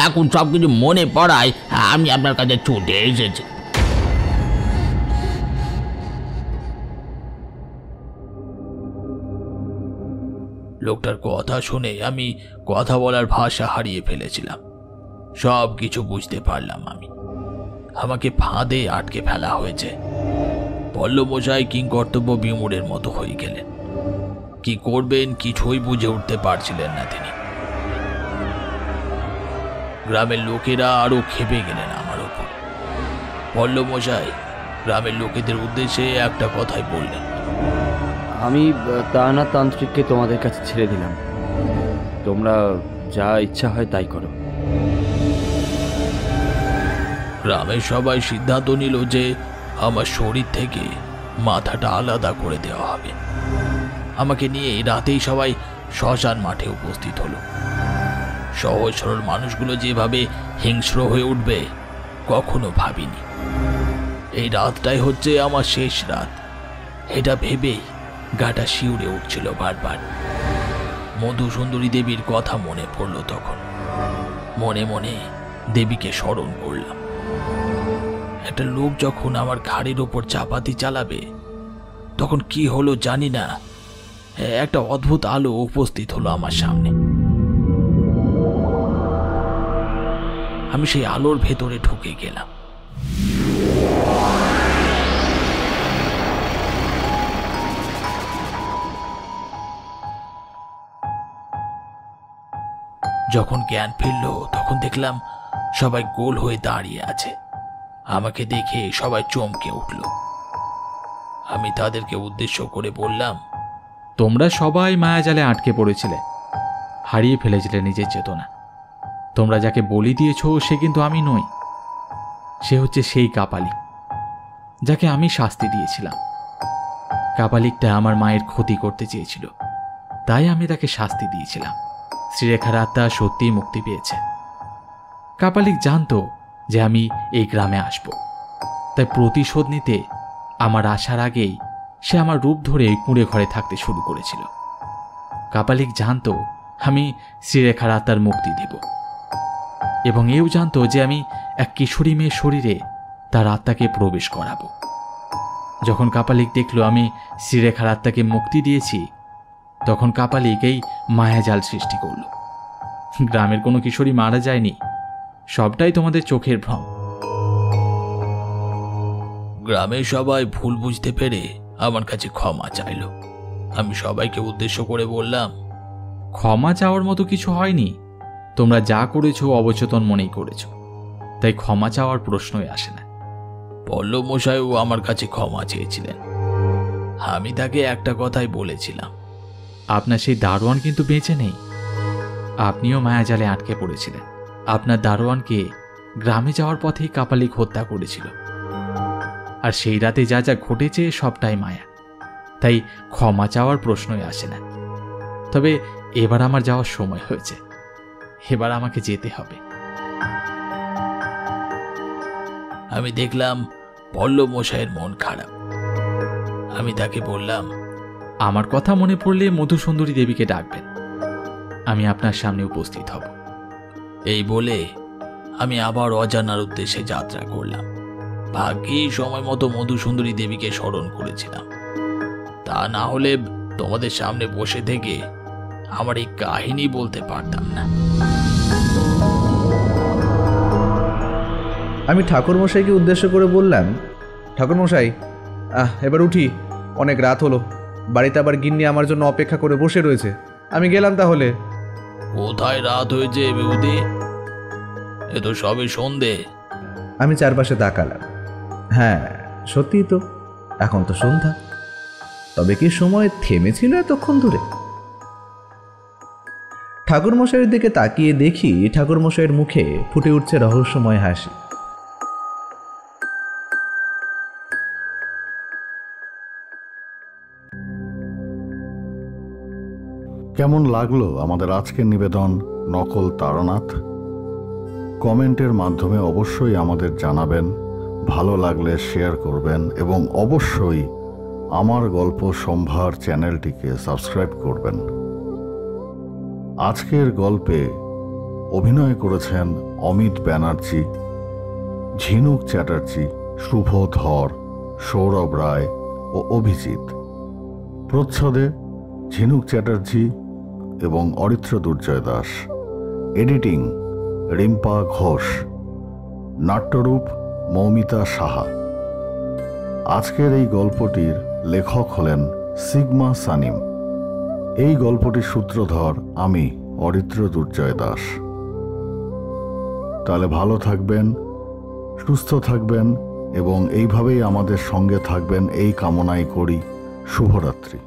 এখন সব কিছু মনে পড়ায় আমি আপনার কাছে ছুটে এসেছি। লোকটার কথা শুনে আমি কথা বলার ভাষা হারিয়ে ফেলেছিলাম। সব কিছু বুঝতে পারলাম। আমাকে ফাঁদে আটকে ফেলা হয়েছে। পল্লবমশাই কিংকর্তব্য বিমূঢ়ের মতো হয়ে গেলেন। কি করবেন কিছুই বুঝে উঠতে পারছিলেন না তিনি। গ্রামের লোকেরা আরো ক্ষেপে গেলেন আমার ওপর। পল্লবমশাই গ্রামের লোকেদের উদ্দেশ্যে একটা কথাই বললেন, আমি তানা তান্ত্রিককে তোমাদের কাছে ছেড়ে দিলাম, তোমরা যা ইচ্ছা হয় তাই করো। গ্রামের সবাই সিদ্ধান্ত নিল যে আমার শরীর থেকে মাথাটা আলাদা করে দেওয়া হবে। আমাকে নিয়ে রাতেই সবাই শ্মশান মাঠে উপস্থিত হলো। সহজ সরল মানুষগুলো যেভাবে হিংস্র হয়ে উঠবে কখনো ভাবিনি। এই রাতটাই হচ্ছে আমার শেষ রাত, এটা ভেবেই গাটা শিউরে উঠছিল বারবার। মধুসুন্দরী দেবীর কথা মনে পড়ল তখন। মনে মনে দেবীকে স্মরণ করলাম। একটা লোক যখন আমার ঘাড়ের ওপর চাপাতি চালাবে তখন কি হলো জানি না, একটা অদ্ভুত আলো উপস্থিত হলো আমার সামনে। আমি সেই আলোর ভেতরে ঢুকে গেলাম। যখন জ্ঞান ফিরল তখন দেখলাম সবাই গোল হয়ে দাঁড়িয়ে আছে। আমাকে দেখে সবাই চমকে উঠল। আমি তাদেরকে উদ্দেশ্য করে বললাম, তোমরা সবাই মায়াজালে আটকে পড়েছিলে, হারিয়ে ফেলেছিলে নিজের চেতনা। তোমরা যাকে বলি দিয়েছ সে কিন্তু আমি নই, সে হচ্ছে সেই কাপালিক যাকে আমি শাস্তি দিয়েছিলাম। কাপালিকটা আমার মায়ের ক্ষতি করতে চেয়েছিল, তাই আমি তাকে শাস্তি দিয়েছিলাম। শ্রীরেখার আত্মা সত্যিই মুক্তি পেয়েছে। কাপালিক জানতো যে আমি এই গ্রামে আসব, তাই প্রতিশোধ নিতে আমার আসার আগেই সে আমার রূপ ধরে কুঁড়ে ঘরে থাকতে শুরু করেছিল। কাপালিক জানতো আমি শ্রীরেখার আত্মার মুক্তি দেব, এবং এও জানতো যে আমি এক কিশোরী মেয়ের শরীরে তার আত্মাকে প্রবেশ করাবো। যখন কাপালিক দেখল আমি শ্রীরেখার আত্মাকে মুক্তি দিয়েছি, তখন কাপালিক এই মায়াজাল সৃষ্টি করল। গ্রামের কোনো কিশোরী মারা যায়নি, সবটাই তোমাদের চোখের ভ্রম। গ্রামের সবাই ভুল বুঝতে পেরে আমার কাছে ক্ষমা চাইল। আমি সবাইকে উদ্দেশ্য করে বললাম, ক্ষমা চাওয়ার মতো কিছু হয়নি। তোমরা যা করেছো অবচেতন মনেই করেছো, তাই ক্ষমা চাওয়ার প্রশ্নই আসে না। পল্লবমশাইও আমার কাছে ক্ষমা চেয়েছিলেন। আমি তাকে একটা কথাই বলেছিলাম, আপনার সেই দারোয়ান কিন্তু বেঁচে নেই। আপনিও মায়াজালে আটকে পড়েছিলেন। আপনার দারোয়ানকে গ্রামে যাওয়ার পথেই কাপালিক হত্যা করেছিল, আর সেই রাতে যা যা ঘটেছে সবটাই মায়া, তাই ক্ষমা চাওয়ার প্রশ্নই আসে না। তবে এবার আমার যাওয়ার সময় হয়েছে, এবার আমাকে যেতে হবে। আমি দেখলাম পল্লবমশাইয়ের মন খারাপ। আমি তাকে বললাম, আমার কথা মনে পড়লে মধুসুন্দরী দেবীকে ডাকবেন, আমি আপনার সামনে উপস্থিত হব। এই বলে আমি আবার অজানার উদ্দেশ্যে যাত্রা করলাম। ভাগ্যেই সময় মতো মধুসুন্দরী দেবীকে স্মরণ করেছিলাম, তা না হলে তোমাদের সামনে বসে থেকে আমার এই কাহিনী বলতে পারতাম না। আমি ঠাকুরমশাইকে উদ্দেশ্য করে বললাম, ঠাকুরমশাই এবার উঠি, অনেক রাত হলো, বাড়িতে আবার গিন্নি আমার জন্য অপেক্ষা করে বসে রয়েছে। আমি গেলাম তাহলে। কোথায় রাত হয়েছে বিভূতি? এ তো সবে সন্ধে। আমি চারপাশে তাকালাম। হ্যাঁ সত্যিই তো, এখন তো সন্ধ্যা। তবে কি সময় থেমেছিল এতক্ষণ ধরে? ঠাকুরমশাইয়ের দিকে তাকিয়ে দেখি ঠাকুরমশাইয়ের মুখে ফুটে উঠছে রহস্যময় হাসি। কেমন লাগলো আমাদের আজকের নিবেদন নকল তারানাথ? কমেন্টের মাধ্যমে অবশ্যই আমাদের জানাবেন, ভালো লাগলে শেয়ার করবেন এবং অবশ্যই আমার গল্প সম্ভার চ্যানেলটিকে সাবস্ক্রাইব করবেন। আজকের গল্পে অভিনয় করেছেন অমিত ব্যানার্জি, ঝিনুক চ্যাটার্জি, শুভ ধর, সৌরভ রায় ও অভিজিৎ। প্রচ্ছদে ঝিনুক চ্যাটার্জি এবং অরিত্র দুর্জয় দাস। এডিটিং রিম্পা ঘোষ। নাট্যরূপ মৌমিতা সাহা। আজকের এই গল্পটির লেখক হলেন সিগমা সানিম। এই গল্পটির সূত্রধর আমি অরিত্র দুর্জয় দাস। তাহলে ভালো থাকবেন, সুস্থ থাকবেন এবং এইভাবেই আমাদের সঙ্গে থাকবেন এই কামনাই করি। শুভরাত্রি।